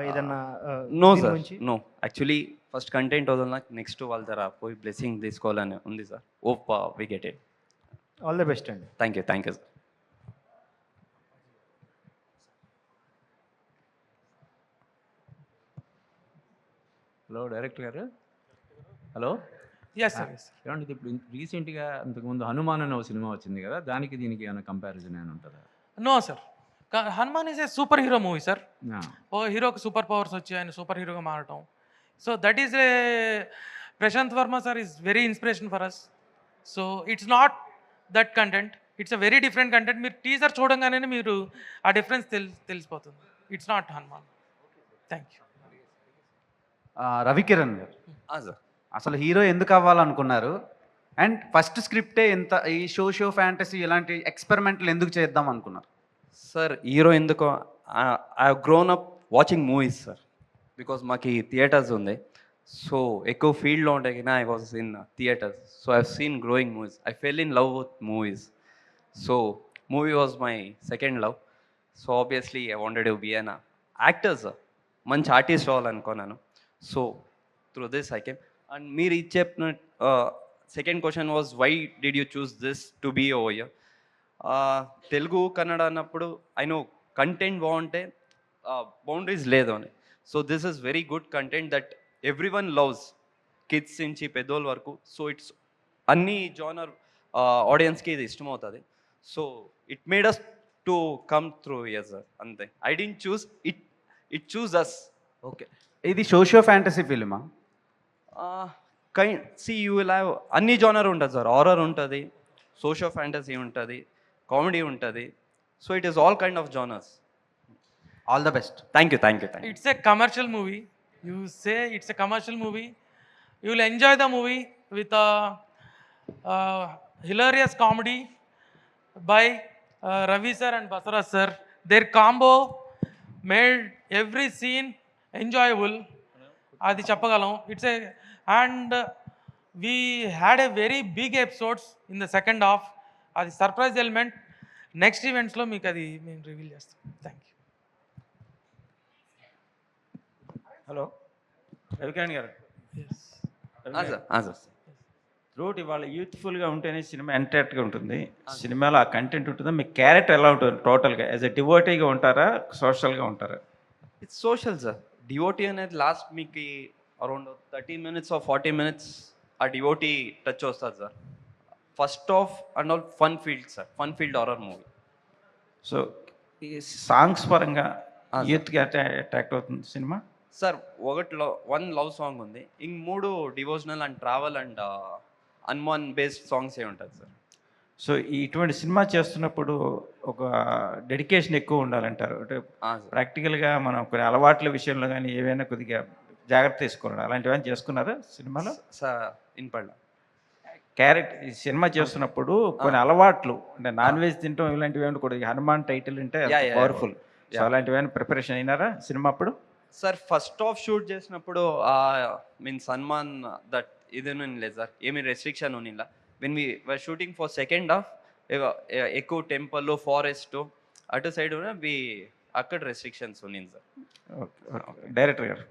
ఏదన్నా నో దీని సార్, గురించి? నో. యాక్చువల్లీ ఫస్ట్ కంటెంట్ వదలనా, నెక్స్ట్ వాళ్ళ దగ్గర పోయి బ్లెస్సింగ్ తీసుకోవాలని ఉంది sir. Hope we get it. All the best అండి. Thank you sir. Hello director గారు. హలో. Yes sir. ఏమంటే ఇప్పుడు రీసెంట్గా అంతకుముందు హనుమాన్ అనే ఒక సినిమా వచ్చింది కదా, దానికి దీనికి ఏమైనా కంపారిజన్ ఏమైనా ఉంటుందా? No sir. Hanuman is a superhero movie sir. Yeah. ఓ హీరోకి సూపర్ పవర్స్ వచ్చి ఆయన సూపర్ హీరోగా మారటం. So that is a Prasanth Varma sir is very inspiration for us. So it's not that content, it's a very different content. మీరు teaser చూడంగానే మీరు ఆ డిఫరెన్స్ తెలిసిపోతుంది. It's not Hanuman. Thank you. Ravikiran గారు, సార్, అసలు హీరో ఎందుకు అవ్వాలనుకున్నారు? అండ్ ఫస్ట్ స్క్రిప్టే ఇంత ఈ షో ఫ్యాంటసీ ఇలాంటి ఎక్స్పెరిమెంట్లు ఎందుకు చేద్దాం అనుకున్నారు? సార్ హీరో ఎందుకు, I grown up watching movies sir. Because మాకు థియేటర్స్ ఉంది. సో ఎక్కువ ఫీల్డ్లో ఉంటే కానీ I was in theatres. So I seen growing movies. I fell in love with movies. So movie was my second love. So obviously I wanted to be an actor sir. మంచి artist అవ్వాలనుకున్నాను. So through this I came. And మీరు ఇది చెప్పిన second question was why did you choose this to be over here. Telugu Kannada అన్నప్పుడు I know content బాగుంటే boundaries లేదు అని. So this is very good content that everyone loves, kids నుంచి పెద్దోళ్ళ వరకు. సో ఇట్స్ అన్ని జానర్ ఆడియన్స్కి ఇది ఇష్టమవుతుంది. So it made us to come through year sir. అంతే. I didn't choose it, it choose us. Okay, ఇది socio fantasy ఫిల్మా? యూ విల్ హ్యావ్ అన్ని జానర్ ఉంటుంది సార్. హారర్ ఉంటుంది, సోషియో ఫ్యాంటసీ ఉంటుంది, కామెడీ ఉంటుంది. So it is all kind of genres. All the best. Thank you. It's a commercial movie. You say it's a commercial movie. You will enjoy the movie with a hilarious comedy by Ravi sir and Basara sir. Their combo made every scene enjoyable. Adi chappagalam. And we had a very big episodes in the second half. Adi surprise element. Next events lo meeku adi మేము reveal చేస్తాం. Thank you. Hello Ravikiran గారు. Sir. Throughout ఇవాళ యూత్ఫుల్గా ఉంటేనే cinema ఎంటర్టైన్గా ఉంటుంది. సినిమాలో ఆ content ఉంటుందా? మీ character ఎలా ఉంటుంది టోటల్గా? యాజ్ ఎ డివోటీగా ఉంటారా, సోషల్గా ఉంటారా? It's social sir. డివోటీ అనేది లాస్ట్ మీకు అరౌండ్ 30 minutes or 40 minutes ఆ డివోటీ టచ్ వస్తుంది sir. First of and all fun field sir. Fun field horror movie. So ఈ సాంగ్స్ పరంగా యూత్కి అట్రాక్ట్ అవుతుంది సినిమా సార్. వన్ లవ్ సాంగ్ ఉంది, ఇంక 3 devotional and travel and Hanuman based songs ఏ ఉంటుంది సార్. సో ఇటువంటి సినిమా చేస్తున్నప్పుడు ఒక డెడికేషన్ ఎక్కువ ఉండాలంటారు. అంటే ప్రాక్టికల్గా మనం కొన్ని అలవాట్ల విషయంలో కానీ ఏవైనా కొద్దిగా జాగ్రత్త తీసుకోవాలి. అలాంటివన్నీ చేసుకున్నారా సినిమాలో? సార్ ఇన్పడ్డా క్యారెక్టర్ ఈ సినిమా చేస్తున్నప్పుడు కొన్ని అలవాట్లు, అంటే నాన్ వెజ్ తింటాం ఇలాంటివి ఏమైనా కూడా, హనుమాన్ టైటిల్ అంటే పవర్ఫుల్. సో అలాంటివైనా ప్రిపరేషన్ అయినారా సినిమా అప్పుడు? సార్ ఫస్ట్ ఆఫ్ షూట్ చేసినప్పుడు మీన్స్ హనుమాన్ దట్ ఇది లేదు సార్. ఏమి రెస్ట్రిక్షన్ ఉన్నిలా. When we were shooting for second half ఎక్కువ టెంపుల్ ఫారెస్ట్ అటు సైడ్ వి అక్కడ రెస్ట్రిక్షన్స్ ఉన్నింది సార్. ఓకే డైరెక్టర్ గారు.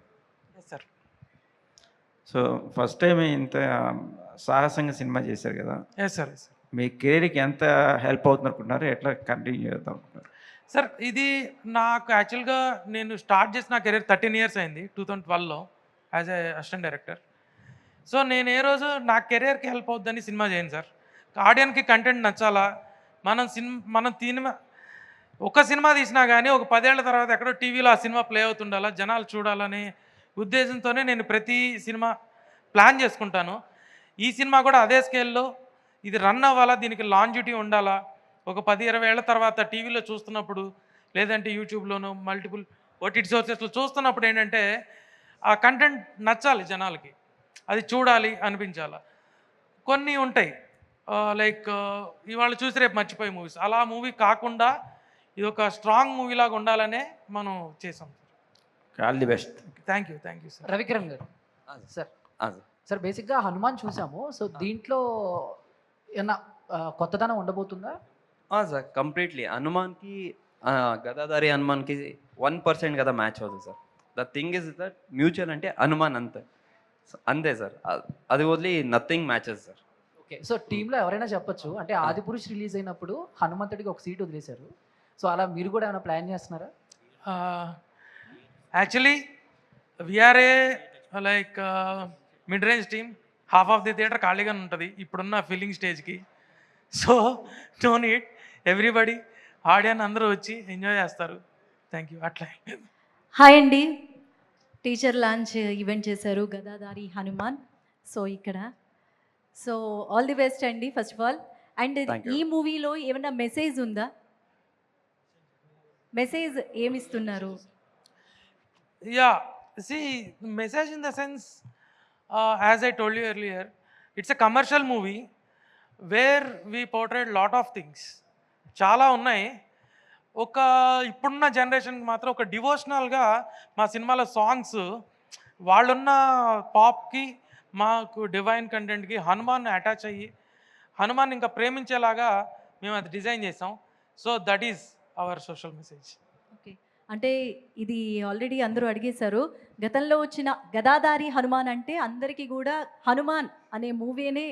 సార్ సో ఫస్ట్ టైం ఇంత సాహసంగా సినిమా చేశారు కదా, ఎస్ సార్. మీ కెరీర్కి ఎంత హెల్ప్ అవుతుంది అనుకుంటున్నారు? ఎట్లా కంటిన్యూ చేద్దాం అనుకుంటున్నారు? సార్ ఇది నాకు యాక్చువల్గా నేను స్టార్ట్ చేసిన నా కెరీర్ 13 years అయింది 2012లో as a assistant director. So నేను ఏ రోజు నా కెరీర్కి హెల్ప్ అవుద్దని సినిమా చేయను సార్. ఆడియన్స్కి కంటెంట్ నచ్చాలా, మనం ఒక సినిమా తీసినా కానీ ఒక 10 ఏళ్ల తర్వాత ఎక్కడో టీవీలో ఆ సినిమా ప్లే అవుతుండాలా, జనాలు చూడాలనే ఉద్దేశంతోనే నేను ప్రతి సినిమా ప్లాన్ చేసుకుంటాను. ఈ సినిమా కూడా అదే స్కేల్లో ఇది రన్ అవ్వాలా, దీనికి లాంజిటీ ఉండాలా. ఒక 10-20 ఏళ్ల తర్వాత టీవీలో చూస్తున్నప్పుడు, లేదంటే యూట్యూబ్లోనూ మల్టిపుల్ ఓటీటీ సోర్సెస్లో చూస్తున్నప్పుడు ఏంటంటే ఆ కంటెంట్ నచ్చాలి జనాలకి, అది చూడాలి అనిపించాలి. కొన్ని ఉంటాయి లైక్ ఇవాళ చూసి రేపు మర్చిపోయే మూవీస్. అలా మూవీ కాకుండా ఇది ఒక స్ట్రాంగ్ మూవీ లాగా ఉండాలనే మనం చేసాం. All the best. Thank you sir. Ravikiran గారు సార్ సార్ బేసిక్గా హనుమాన్ చూసాము. సో దీంట్లో ఏమన్నా కొత్తదనం ఉండబోతుందా? సార్ కంప్లీట్లీ హనుమాన్కి గదాధారి హనుమాన్కి 1% కదా మ్యాచ్ అవుతుంది sir. The thing is that mutual అంటే హనుమాన్ అంతే సార్. అది వదిలి nothing matches sir. Okay, so టీంలో ఎవరైనా చెప్పొచ్చు అంటే ఆదిపురుష్ రిలీజ్ అయినప్పుడు హనుమంతుడికి ఒక సీట్ వదిలేశారు. సో అలా మీరు కూడా ఏమైనా ప్లాన్ చేస్తున్నారా? Actually we are a like mid range team. Half of the theatre ఖాళీగానే ఉంటుంది ఇప్పుడున్న ఫిల్లింగ్ స్టేజ్కి. So no need, everybody audience అందరూ వచ్చి ఎంజాయ్ చేస్తారు. Thank you. అట్లా హాయ్ అండి, టీచర్ లాంచ్ ఈవెంట్ చేశారు గదాధారి హనుమాన్. సో ఇక్కడ సో ఆల్ ది బెస్ట్ అండి ఫస్ట్ ఆఫ్ ఆల్. అండ్ ఈ మూవీలో ఏమైనా మెసేజ్ ఉందా? మెసేజ్ ఏమిస్తున్నారు? Yeah, see, message in the sense, as I told you earlier, it's a commercial movie where we portrayed lot of things. చాలా ఉన్నాయి. ఒక ఇప్పుడున్న జనరేషన్కి మాత్రం ఒక డివోషనల్గా మా సినిమాలో సాంగ్స్ వాళ్ళున్న పాప్కి మాకు డివైన్ కంటెంట్కి హనుమాన్ అటాచ్ అయ్యి హనుమాన్ ఇంకా ప్రేమించేలాగా మేము అది డిజైన్ చేసాం. So that is our social message. Okay, అంటే ఇది ఆల్రెడీ అందరూ అడిగేశారు. గతంలో వచ్చిన గదాధారి హనుమాన్ అంటే అందరికీ కూడా హనుమాన్ అనే మూవీనే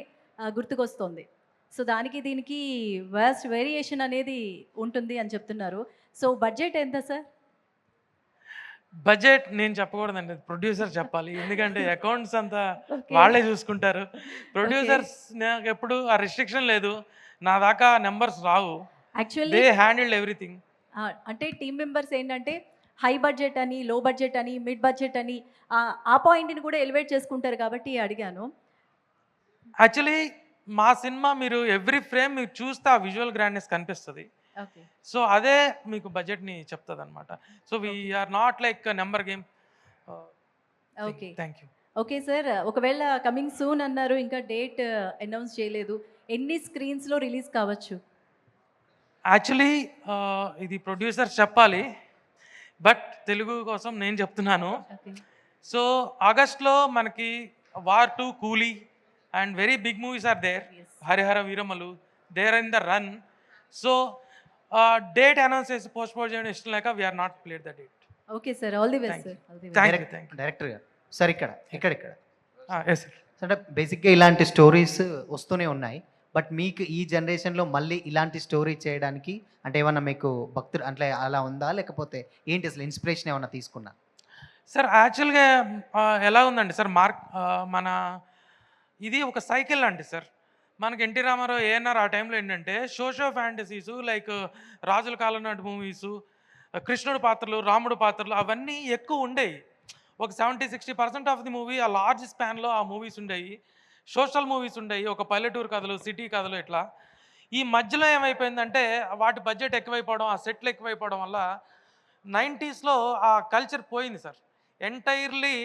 గుర్తుకొస్తుంది. సో దానికి దీనికి వాస్ట్ వేరియేషన్ అనేది ఉంటుంది అని చెప్తున్నారు. సో బడ్జెట్ ఎంత సార్? బడ్జెట్ నేను చెప్పకూడదండి, ప్రొడ్యూసర్ చెప్పాలి. ఎందుకంటే అకౌంట్స్ అంతా వాళ్ళే చూసుకుంటారు. ప్రొడ్యూసర్స్ నాకు ఎప్పుడు ఆ రిస్ట్రిక్షన్ లేదు, నా దాకా numbers Rao. Actually they handled everything. అంటే టీమ్ మెంబర్స్ ఏంటంటే హై బడ్జెట్ అని, లో బడ్జెట్ అని, మిడ్ బడ్జెట్ అని ఆ పాయింట్ని కూడా ఎలివేట్ చేసుకుంటారు కాబట్టి అడిగాను. యాక్చువల్లీ మా సినిమా మీరు ఎవ్రీ ఫ్రేమ్ మీరు చూస్తే ఆ విజువల్ గ్రాండ్నెస్ కనిపిస్తుంది. ఓకే, సో అదే మీకు బడ్జెట్ని చెప్తుంది అనమాట. So we are not like number game. Okay, thank you. Okay sir, ఒకవేళ కమింగ్ సూన్ అన్నారు, ఇంకా డేట్ అనౌన్స్ చేయలేదు. ఎన్ని స్క్రీన్స్లో రిలీజ్ కావచ్చు? యాక్చువల్లీ ఇది ప్రొడ్యూసర్ చెప్పాలి, బట్ తెలుగు కోసం నేను చెప్తున్నాను. సో ఆగస్ట్లో మనకి war 2, Coolie and very big movies are there. Harihara Veeramallu there in the run. So date announce చేసి పోస్ట్పోన్ చేయడం ఇష్టం లేక we are not played the date. Okay sir, all the best sir. Thank you. Director గారు సార్ ఇక్కడ yes sir. అంటే బేసిక్గా ఇలాంటి stories వస్తూనే ఉన్నాయి. బట్ మీకు ఈ జనరేషన్లో మళ్ళీ ఇలాంటి స్టోరీ చేయడానికి అంటే ఏమన్నా మీకు భక్తులు అంటే అలా ఉందా, లేకపోతే ఏంటి అసలు ఇన్స్పిరేషన్ ఏమన్నా తీసుకున్నా? సార్ యాక్చువల్గా ఎలా ఉందండి సార్, మన ఇది ఒక సైకిల్ లాంటి సార్. మనకి ఎన్టీ రామారావు ఏఎన్ఆర్ ఆ టైంలో ఏంటంటే సోషో ఫ్యాంటసీసు లైక్ రాజుల కాలం నాటి మూవీసు, కృష్ణుడు పాత్రలు, రాముడు పాత్రలు అవన్నీ ఎక్కువ ఉండేవి. ఒక 70-60% ఆఫ్ ది మూవీ ఆ లార్జ్ స్పాన్లో ఆ మూవీస్ ఉండేవి. సోషల్ మూవీస్ ఉండేవి, ఒక పల్లెటూరు కథలు, సిటీ కథలు. ఇట్లా ఈ మధ్యలో ఏమైపోయిందంటే వాటి బడ్జెట్ ఎక్కువైపోవడం, ఆ సెట్లు ఎక్కువైపోవడం వల్ల 90స్లో ఆ కల్చర్ పోయింది సార్. ఎంటైర్లీ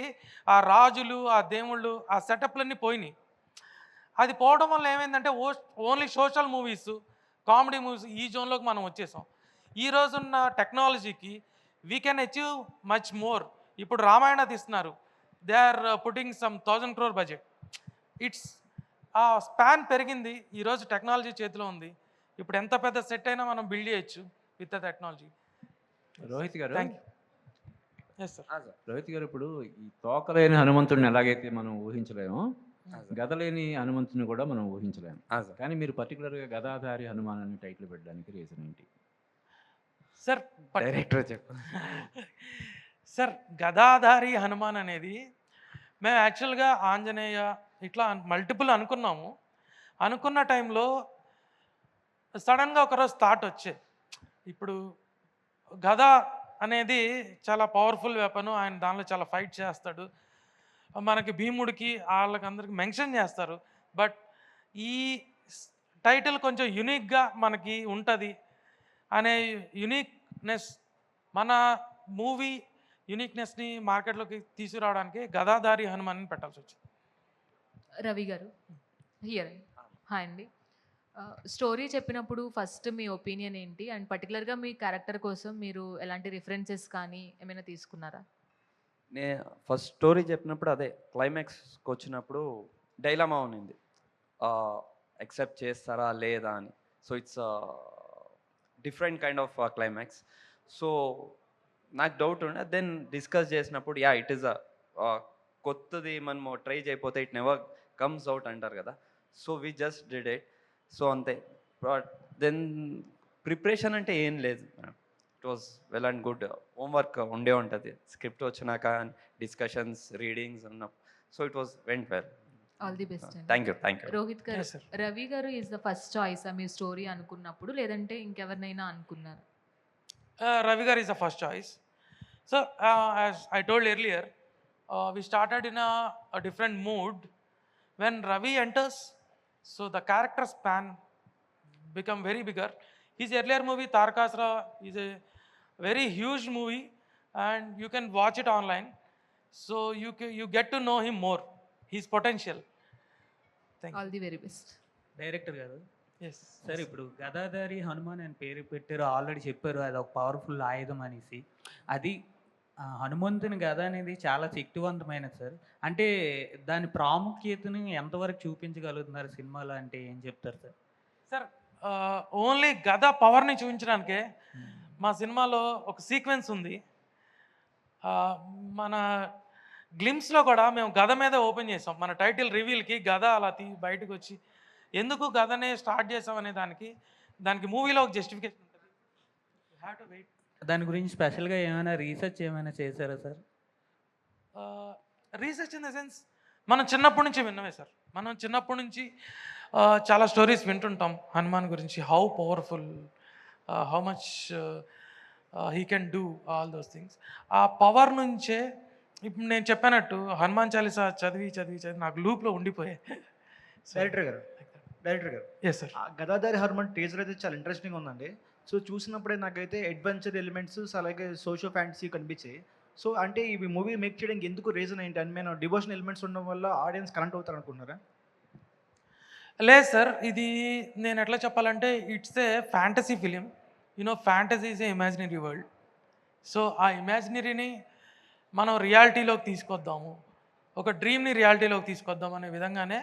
ఆ రాజులు, ఆ దేవుళ్ళు, ఆ సెటప్లన్నీ పోయినాయి. అది పోవడం వల్ల ఏమైందంటే only social movies, comedy movies ఈ జోన్లోకి మనం వచ్చేసాం. ఈ రోజున్న టెక్నాలజీకి we can achieve much more. ఇప్పుడు రామాయణ తీస్తున్నారు, they are putting some 1000 crore budget. It's ఆ స్పాన్ పెరిగింది. ఈరోజు టెక్నాలజీ చేతిలో ఉంది. ఇప్పుడు ఎంత పెద్ద సెట్ అయినా మనం బిల్డ్ చేయొచ్చు విత్ ద టెక్నాలజీ. రోహిత్ గారు, thank you. Yes sir. Rohit గారు, ఇప్పుడు ఈ తోకలేని హనుమంతుడిని ఎలాగైతే మనం ఊహించలేమో, గదలేని హనుమంతుని కూడా మనం ఊహించలేము. కానీ మీరు పర్టికులర్గా గదాధారి హనుమాన్ అని టైటిల్ పెట్టడానికి రీజన్ ఏంటి? సార్ డైరెక్టర్ చెప్పు. సార్ గదాధారి హనుమాన్ అనేది మేము యాక్చువల్గా ఆంజనేయ ఇట్లా మల్టిపుల్ అనుకున్నాము. అనుకున్న టైంలో సడన్గా ఒకరోజు థాట్ వచ్చే, ఇప్పుడు గద అనేది చాలా పవర్ఫుల్ వెపన్, ఆయన దానిలో చాలా ఫైట్ చేస్తాడు, మనకి భీముడికి వాళ్ళకందరికి మెన్షన్ చేస్తారు. బట్ ఈ టైటిల్ కొంచెం యునిక్గా మనకి ఉంటుంది అనే యూనిక్నెస్, మన మూవీ యూనిక్నెస్ని మార్కెట్లోకి తీసుకురావడానికి గదాధారి హనుమాన్ పెట్టాల్సి వచ్చింది. రవి గారు హియర్. హాయ్ అండి. స్టోరీ చెప్పినప్పుడు ఫస్ట్ మీ ఒపీనియన్ ఏంటి? అండ్ పర్టిక్యులర్‌గా మీ క్యారెక్టర్ కోసం మీరు ఎలాంటి రిఫరెన్సెస్ కానీ ఏమైనా తీసుకున్నారా? ఫస్ట్ స్టోరీ చెప్పినప్పుడు అదే క్లైమాక్స్కి వచ్చినప్పుడు డైలమా ఉన్నింది, యాక్సెప్ట్ చేస్తారా లేదా అని. So it's different kind of climax. So నాకు డౌట్ ఉండే, దెన్ డిస్కస్ చేసినప్పుడు ఇట్ ఈస్ కొత్తది మనము ట్రై చేయకపోతే ఇట్ నెవర్ కమ్స్ అవుట్ అంటారు కదా. So we just did it. So అంతే. బట్ దెన్ ప్రిపరేషన్ అంటే ఏం లేదు, it was well and good. Homework ఉండే ఉంటుంది స్క్రిప్ట్ వచ్చినాక, డిస్కషన్స్, రీడింగ్స్ ఉన్న. So it was went well. All the best అండి. Thank you. రోహిత్ గారు, రవి గారు ఈజ్ ద ఫస్ట్ చాయిస్ మీ స్టోరీ అనుకున్నప్పుడు, లేదంటే ఇంకెవరినైనా అనుకున్నారా? Ravi Gar is the first choice. So, as I told earlier, we started in a different mood. When Ravi enters, so the character span become very bigger. His earlier movie, Tarakasura, is a very huge movie, and you can watch it online. So, you get to know him more, his potential. Thank you. All the very best. Director గారు, Yes. Sir ఇప్పుడు గదాధారి హనుమాన్ అని పేరు పెట్టారు, already చెప్పారు అది ఒక powerful ఆయుధం అనేసి. అది హనుమంతుని గద అనేది చాలా శక్తివంతమైనది సార్. అంటే దాని ప్రాముఖ్యతని ఎంతవరకు చూపించగలుగుతున్నారు సినిమాలో, అంటే ఏం చెప్తారు సార్? సార్, ఓన్లీ గద పవర్ని చూపించడానికే మా సినిమాలో ఒక సీక్వెన్స్ ఉంది. మన గ్లిమ్స్లో కూడా మేము గద మీద ఓపెన్ చేసాం. మన టైటిల్ రివీల్కి గద అలా బయటకు వచ్చి ఎందుకు గదనే స్టార్ట్ చేసాం అనే దానికి మూవీలో ఒక జస్టిఫికేషన్ ఉంటుంది. Have to wait. దాని గురించి స్పెషల్గా ఏమైనా రీసెర్చ్ ఏమైనా చేశారా sir? Research in the sense మనం చిన్నప్పటి నుంచి విన్నవే సార్. మనం చిన్నప్పటి నుంచి చాలా స్టోరీస్ వింటుంటాం హనుమాన్ గురించి, how powerful, how much he can do all those things. ఆ పవర్ నుంచే ఇప్పుడు నేను చెప్పినట్టు హనుమాన్ చాలీసా చదివి నాకు లూప్లో ఉండిపోయాయి. డైరెక్టర్ గారు, ఎస్ సార్. గదాధారి హనుమాన్ టీజర్ అయితే చాలా ఇంట్రెస్టింగ్ ఉందండి. సో చూసినప్పుడే నాకైతే అడ్వెంచర్ ఎలిమెంట్స్, అలాగే సోషో ఫ్యాంటసీ కనిపించాయి. సో అంటే ఈ మూవీ మేక్ చేయడానికి ఎందుకు రీజన్ ఏంటి? అని నేను డివోషన్ ఎలిమెంట్స్ ఉండడం వల్ల ఆడియన్స్ కనెక్ట్ అవుతారు అనుకుంటున్నారా? లేదు సార్, ఇది నేను ఎట్లా చెప్పాలంటే it's a fantasy film. Fantasy is a imaginary world. So ఆ ఇమాజినరీని మనం రియాలిటీలోకి తీసుకొద్దాము, ఒక డ్రీమ్ని రియాలిటీలోకి తీసుకొద్దాం అనే విధంగానే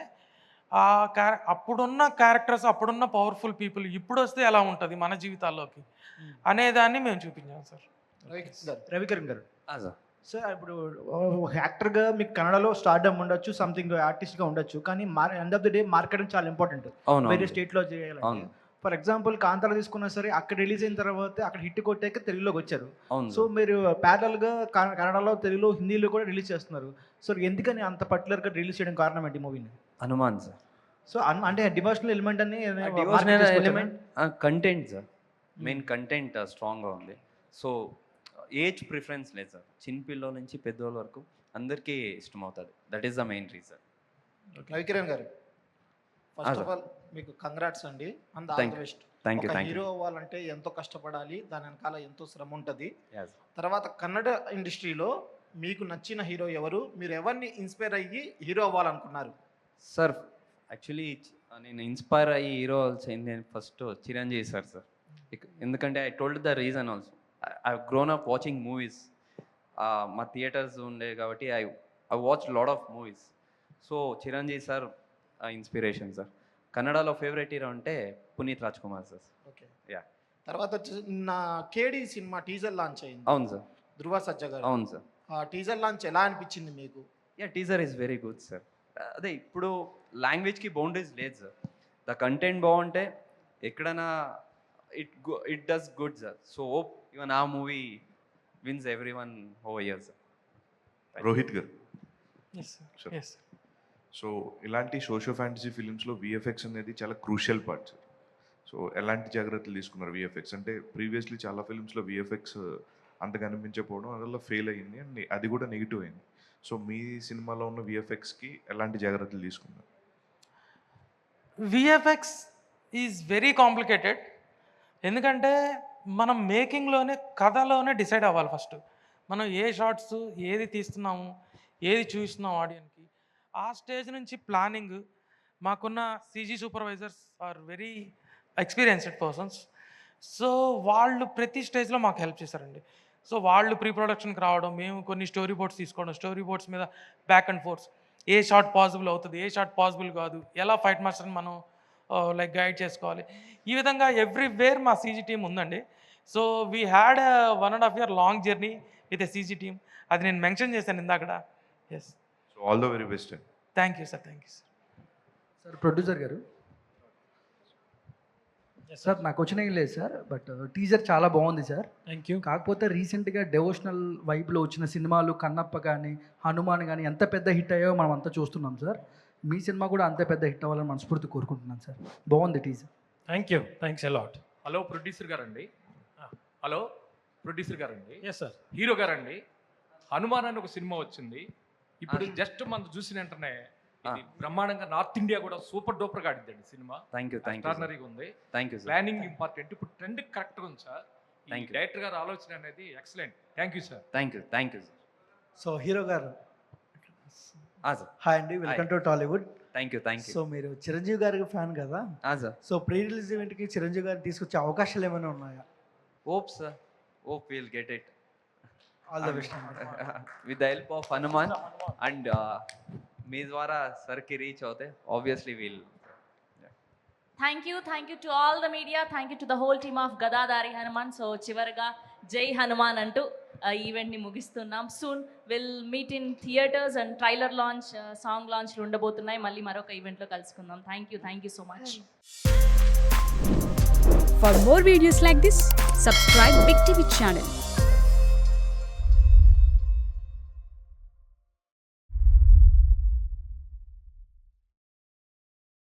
అప్పుడున్న క్యారెక్టర్స్, అప్పుడున్న పవర్ఫుల్ పీపుల్ ఇప్పుడు వస్తే ఎలా ఉంటుంది మన జీవితాల్లోకి అనేదాన్ని మేము చూపించాం సార్. రవికిరణ్ గారు, సార్ ఇప్పుడు యాక్టర్గా మీకు కన్నడలో స్టార్డమ్ ఉండొచ్చు, సంథింగ్ ఆర్టిస్ట్గా ఉండొచ్చు, కానీ end of the day marketing చాలా ఇంపార్టెంట్. వేరే స్టేట్లో చేయాలంటే ఫర్ ఎగ్జాంపుల్ కాంతారా తీసుకున్నా సరే, అక్కడ రిలీజ్ అయిన తర్వాత అక్కడ హిట్ కొట్టాక తెలుగులోకి వచ్చారు. సో మీరు ప్యారల్గా కన్నడలో, తెలుగులో, హిందీలో కూడా రిలీజ్ చేస్తున్నారు. సో ఎందుకని అంత పర్టికులర్గా రిలీజ్ చేయడం కారణం ఏంటి మూవీని? హనుమాన్ సార్. సో అంటే డివోషనల్ ఎలిమెంట్ అని element content sir, main content స్ట్రాంగ్గా ఉంది. సో ఏజ్ ప్రిఫరెన్స్ లేదు సార్, చిన్నపిల్లల నుంచి పెద్దోళ్ళ వరకు అందరికీ ఇష్టం అవుతుంది. That is the main reason. Ravikiran గారు, ఫస్ట్ ఆఫ్ ఆల్ మీకు కంగ్రాట్స్ అండి. And all the best. Thank you. Hero అవ్వాలంటే ఎంతో కష్టపడాలి, దాని వెనకాల ఎంతో శ్రమ ఉంటుంది. తర్వాత కన్నడ ఇండస్ట్రీలో మీకు నచ్చిన హీరో ఎవరు? మీరు ఎవరిని ఇన్స్పైర్ అయ్యి హీరో అవ్వాలనుకున్నారు? సార్ యాక్చువల్లీ నేను ఇన్స్పైర్ అయ్యి హీరో అయింది ఫస్ట్ చిరంజీవి సార్. ఎందుకంటే I told the reason also, I grown up watching movies. మా థియేటర్స్ ఉండే కాబట్టి I watch lot of movies. So Chiranjeevi sir inspiration sir. కన్నడలో ఫేవరెట్ హీరో అంటే Puneeth Raj Kumar sir. Okay, yeah. తర్వాత నా కేడి సినిమా టీజర్ లాంచ్ అయింది. అవును సార్. ధృవ సజ్జ గారు. అవును సార్. ఆ టీజర్ లాంచ్ ఎలా అనిపించింది మీకు? Teaser is very good sir. అదే ఇప్పుడు లాంగ్వేజ్కి బౌండరీస్ లేదు సార్. ద కంటెంట్ బాగుంటే ఎక్కడైనా it does good sir. So hope even ఆ movie wins everyone over here sir. Rohit గారు, సో ఇలాంటి సోషో ఫ్యాంటసీ ఫిలిమ్స్లో విఎఫ్ఎక్స్ అనేది చాలా క్రూషియల్ పార్ట్ సార్. సో ఎలాంటి జాగ్రత్తలు తీసుకున్నారు విఎఫ్ఎక్స్? అంటే ప్రీవియస్లీ చాలా ఫిలిమ్స్లో విఎఫ్ఎక్స్ అంత కనిపించకపోవడం అందులో ఫెయిల్ అయ్యింది, అండ్ అది కూడా నెగిటివ్ అయింది. సో మీ సినిమాలో ఉన్న విఎఫ్ఎక్స్కి ఎలాంటి జాగ్రత్తలు తీసుకున్నారు? VFX is very complicated. ఎందుకంటే మనం మేకింగ్లోనే, కథలోనే డిసైడ్ అవ్వాలి ఫస్ట్. మనం ఏ షార్ట్స్ ఏది తీస్తున్నాము, ఏది చూస్తున్నాం ఆడియన్కి, ఆ స్టేజ్ నుంచి ప్లానింగ్, మాకున్న CG supervisors are very experienced persons. So వాళ్ళు ప్రతి స్టేజ్లో మాకు హెల్ప్ చేశారండి. సో వాళ్ళు ప్రీ ప్రొడక్షన్కి రావడం, మేము కొన్ని స్టోరీ బోర్డ్స్ తీసుకోవడం, స్టోరీ బోర్డ్స్ మీద back and force, A shot possible అవుతుంది, ఏ షాట్ పాసిబుల్ కాదు, ఎలా ఫైట్ మాస్టర్ని మనం లైక్ గైడ్ చేసుకోవాలి, ఈ విధంగా ఎవ్రీవేర్ మా సీజీ టీం ఉందండి. So we had 1.5 year long journey with a CG team. అది నేను మెన్షన్ చేశాను ఇందాకడ. Yes, so all the very best. Thank you sir. Thank you sir. Sir producer గారు, సార్ నాకు వచ్చిన ఏం లేదు సార్, బట్ టీజర్ చాలా బాగుంది సార్. Thank you. కాకపోతే రీసెంట్గా డెవోషనల్ వైబ్లో వచ్చిన సినిమాలు కన్నప్ప కానీ హనుమాన్ కానీ ఎంత పెద్ద హిట్ అయ్యాయో మనం అంతా చూస్తున్నాం సార్. మీ సినిమా కూడా అంతే పెద్ద హిట్ అవ్వాలని మనస్ఫూర్తి కోరుకుంటున్నాను సార్. బాగుంది teaser. Thank you. Thanks a lot. Hello producer గారండి. హలో ప్రొడ్యూసర్ గారండి. Yes sir. హీరో గారండి, హనుమాన్ అని ఒక సినిమా వచ్చింది ఇప్పుడు. జస్ట్ మనం చూసిన వెంటనే ఇది బ్రహ్మాండంగా నార్త్ ఇండియా కూడా సూపర్ డూపర్గా ఆడిందండి సినిమా. Thank you. ఎక్స్ట్రార్నరీగా ఉంది. Thank you. Planning important. ఇప్పుడు ట్రెండ్ కరెక్ట్గా ఉంది సార్. Thank you. డైరెక్టర్ గారు ఆలోచన అనేది excellent. Thank you sir. Thank you. Thank you sir. So hero గారు, సార్. హాయ్ అండి, welcome to Tollywood. Thank you. Thank you. So మీరు చిరంజీవి గారికి ఫ్యాన్ కదా సార్. సో ప్రీ రిలీజ్ ఈవెంట్కి చిరంజీవి గారిని తీసుకొచ్చే అవకాశాలు ఏమైనా ఉన్నాయా? Hope sir, hope will get it. All the best. With the help of Hanuman and మీ ద్వారా సర్కి రీచ్ అవుతే obviously we'll. Thank you to all the media, thank you to the whole team of Gadadhari Hanuman. So చివరిగా జై హనుమాన్ అంటూ ఈవెంట్ని ముగిస్తున్నాం. Soon will meet in theatres and trailer launch, song లాంచ్లు ఉండబోతున్నాయి. మళ్ళీ మరొక ఈవెంట్లో కలుసుకుందాం. Thank you so much. For more videos like this, subscribe Big TV channel.